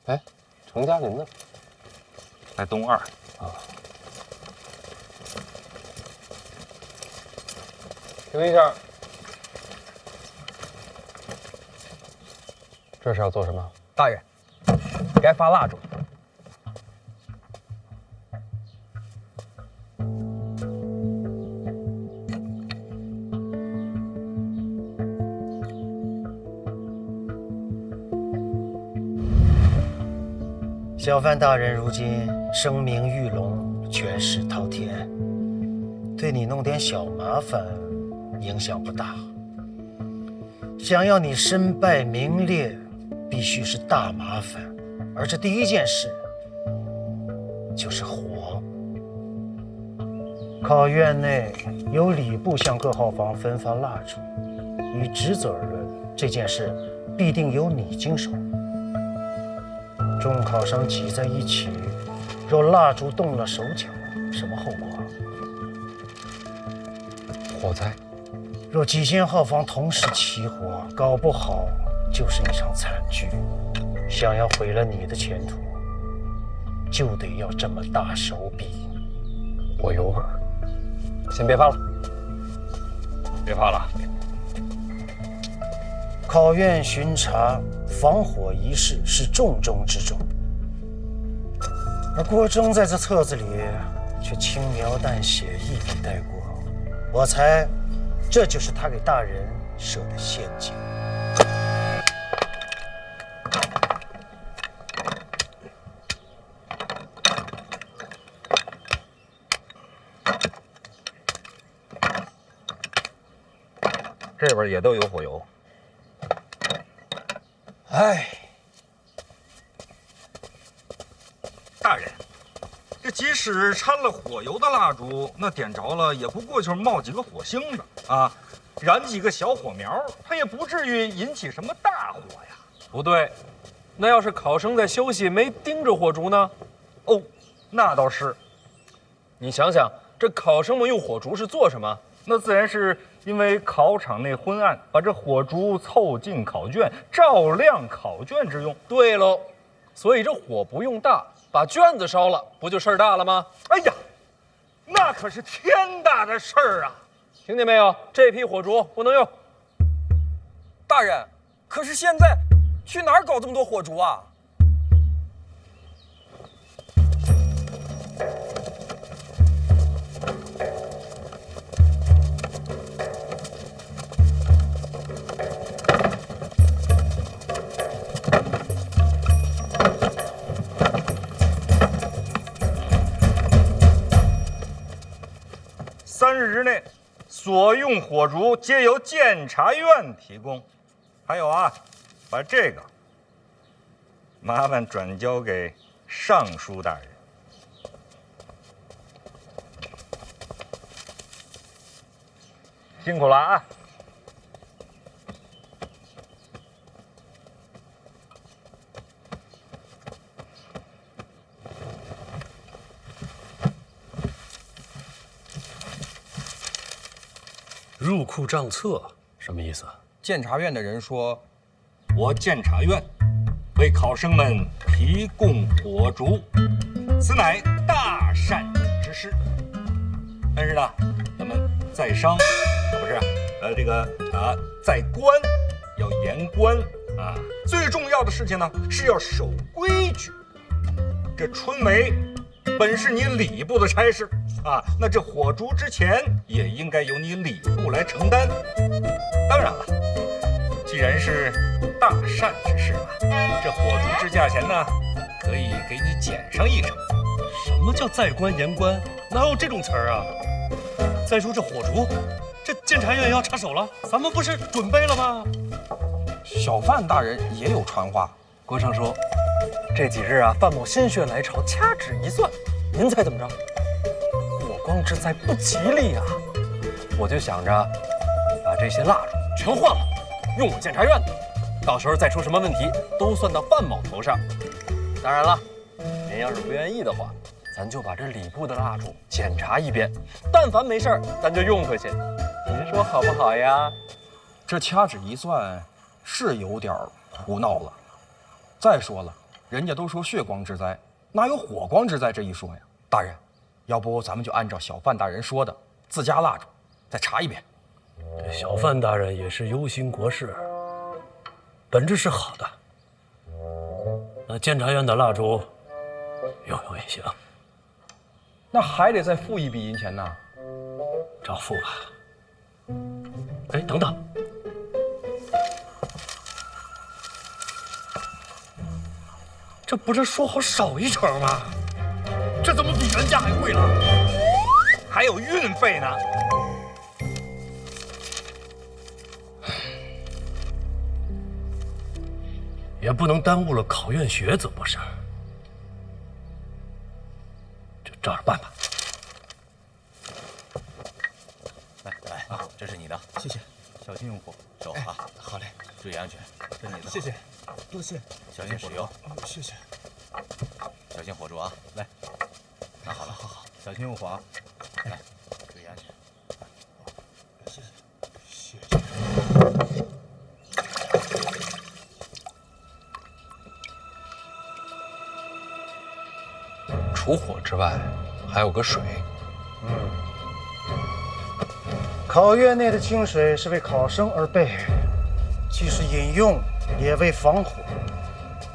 哎，程嘉林呢？在东二啊。停一下。这是要做什么？大人，该发蜡烛。小范大人如今声名玉隆，权势滔天，对你弄点小麻烦，影响不大。想要你身败名裂，必须是大麻烦，而这第一件事就是火。考院内由礼部向各号房分发蜡烛，以职责而论，这件事必定由你经手。众考生挤在一起，若蜡烛动了手脚，什么后果？火灾。若几间号房同时起火，搞不好就是一场惨剧。想要毁了你的前途，就得要这么大手笔。我有耳，先别发了。别发了。考院巡查防火一事是重中之重，而郭征在这册子里却轻描淡写一笔带过，我猜，这就是他给大人设的陷阱。这边也都有火油。哎，大人，这即使掺了火油的蜡烛，那点着了也不过就是冒几个火星子啊，燃几个小火苗，它也不至于引起什么大火呀。不对，那要是考生在休息没盯着火烛呢？哦，那倒是。你想想，这考生们用火烛是做什么？那自然是因为考场内昏暗，把这火烛凑近考卷，照亮考卷之用。对喽，所以这火不用大，把卷子烧了，不就事儿大了吗？哎呀，那可是天大的事儿啊！听见没有？这批火烛不能用。大人，可是现在去哪儿搞这么多火烛啊？3日内，所用火烛皆由监察院提供。还有啊，把这个麻烦转交给尚书大人。辛苦了啊！入库账册什么意思？监察院的人说，我监察院为考生们提供火烛，此乃大善之事。但是呢，咱们在商不是在官要严官啊。最重要的事情呢是要守规矩。这春闱本是你礼部的差事啊，那这火烛之钱也应该由你礼部来承担。当然了，既然是大善之事嘛，这火烛之价钱呢，可以给你减上1成。什么叫在官严官？哪有这种词儿啊？再说这火烛，这监察院要插手了，咱们不是准备了吗？小范大人也有传话，国成说，这几日啊，范某心血来潮，掐指一算，您猜怎么着？火光之灾不吉利啊！我就想着把这些蜡烛全换了，用我监察院的，到时候再出什么问题都算到范某头上。当然了，您要是不愿意的话，咱就把这礼部的蜡烛检查一遍，但凡没事儿，咱就用回去。您说好不好呀？这掐指一算是有点胡闹了。再说了，人家都说血光之灾，哪有火光之灾这一说呀？大人，要不咱们就按照小范大人说的，自家蜡烛再查一遍。这小范大人也是忧心国事，本质是好的。那监察院的蜡烛用用也行。那还得再付一笔银钱呢。照付吧。哎，等等，这不是说好少1成吗？这怎么比原价还贵了？还有运费呢。也不能耽误了考院学子不是？就照着办吧。来啊，这是你的，谢谢，小心用火，手啊，好嘞，注意安全，这是你的，谢谢，多谢，小心使用，谢谢，小心火烛啊，来，拿好了，好，小心用火啊，来，注意安全，谢谢，谢谢。除火之外，还有个水。考院内的清水是为考生而备，既是饮用，也为防火。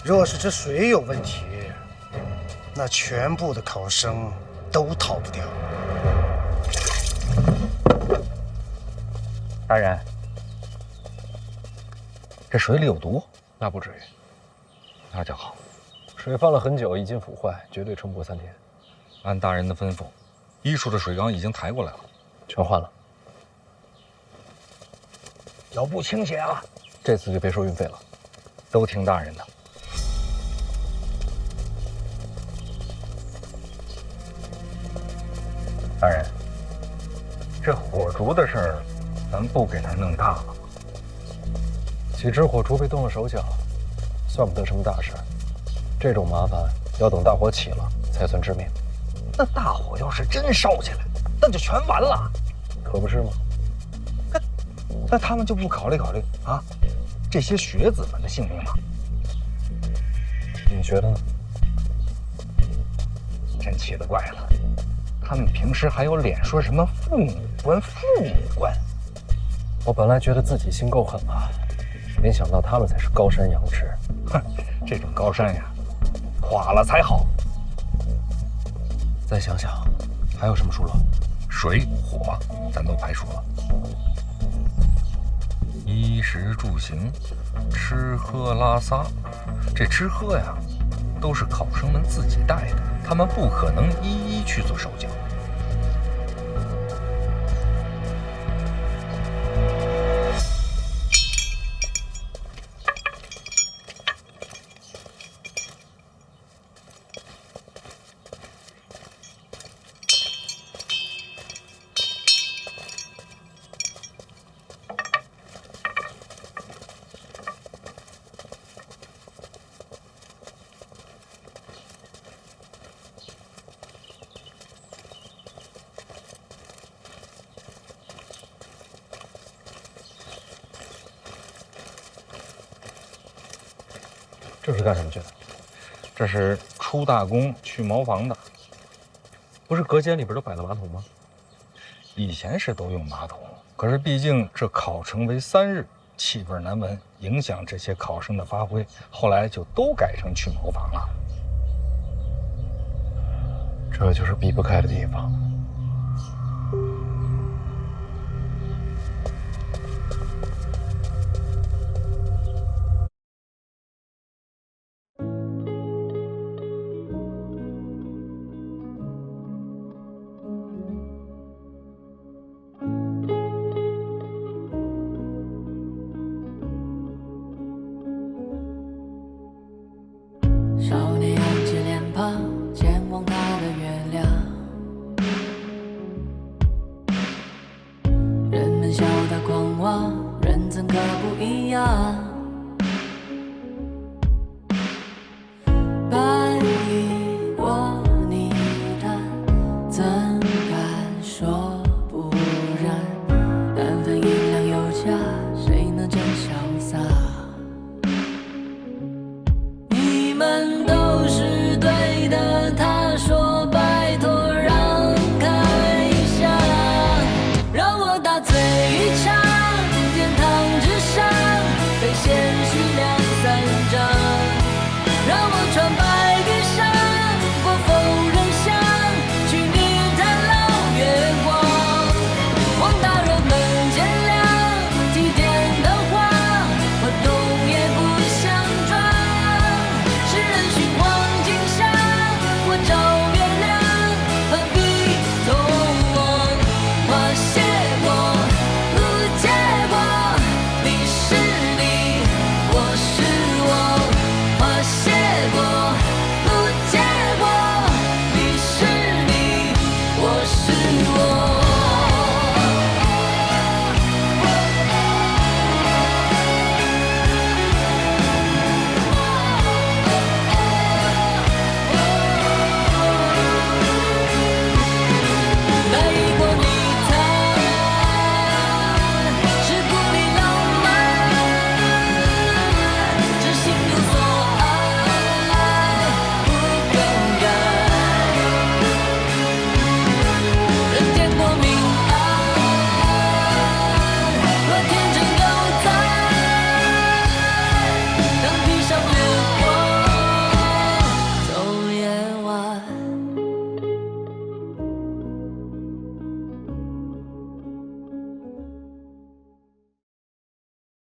若是这水有问题，那全部的考生都逃不掉。大人，这水里有毒？那不至于，那就好。水放了很久，已经腐坏，绝对撑不过3天。按大人的吩咐，医术的水缸已经抬过来了，全换了。脚步倾斜啊！这次就别收运费了，都听大人的。大人，这火烛的事儿，咱不给他弄大了吗？几只火烛被动了手脚，算不得什么大事。这种麻烦要等大火起了才算致命。那大火要是真烧起来，那就全完了，可不是吗？那他们就不考虑考虑啊，这些学子们的性命吗？你觉得呢？真奇了怪了，他们平时还有脸说什么父母官、父母官？我本来觉得自己心够狠了，没想到他们才是高山仰止。哼，这种高山呀，垮了才好。再想想，还有什么疏漏？水火咱都排除了，衣食住行、吃喝拉撒，这吃喝呀，都是考生们自己带的，他们不可能一一去做手脚。这是干什么去的？这是出大宫去茅房的。不是隔间里边都摆了马桶吗？以前是都用马桶，可是毕竟这考成为3日，气味难闻，影响这些考生的发挥，后来就都改成去茅房了。这就是避不开的地方。少年扬起脸庞，前往他的月亮。人们笑他狂妄，人怎可不一样？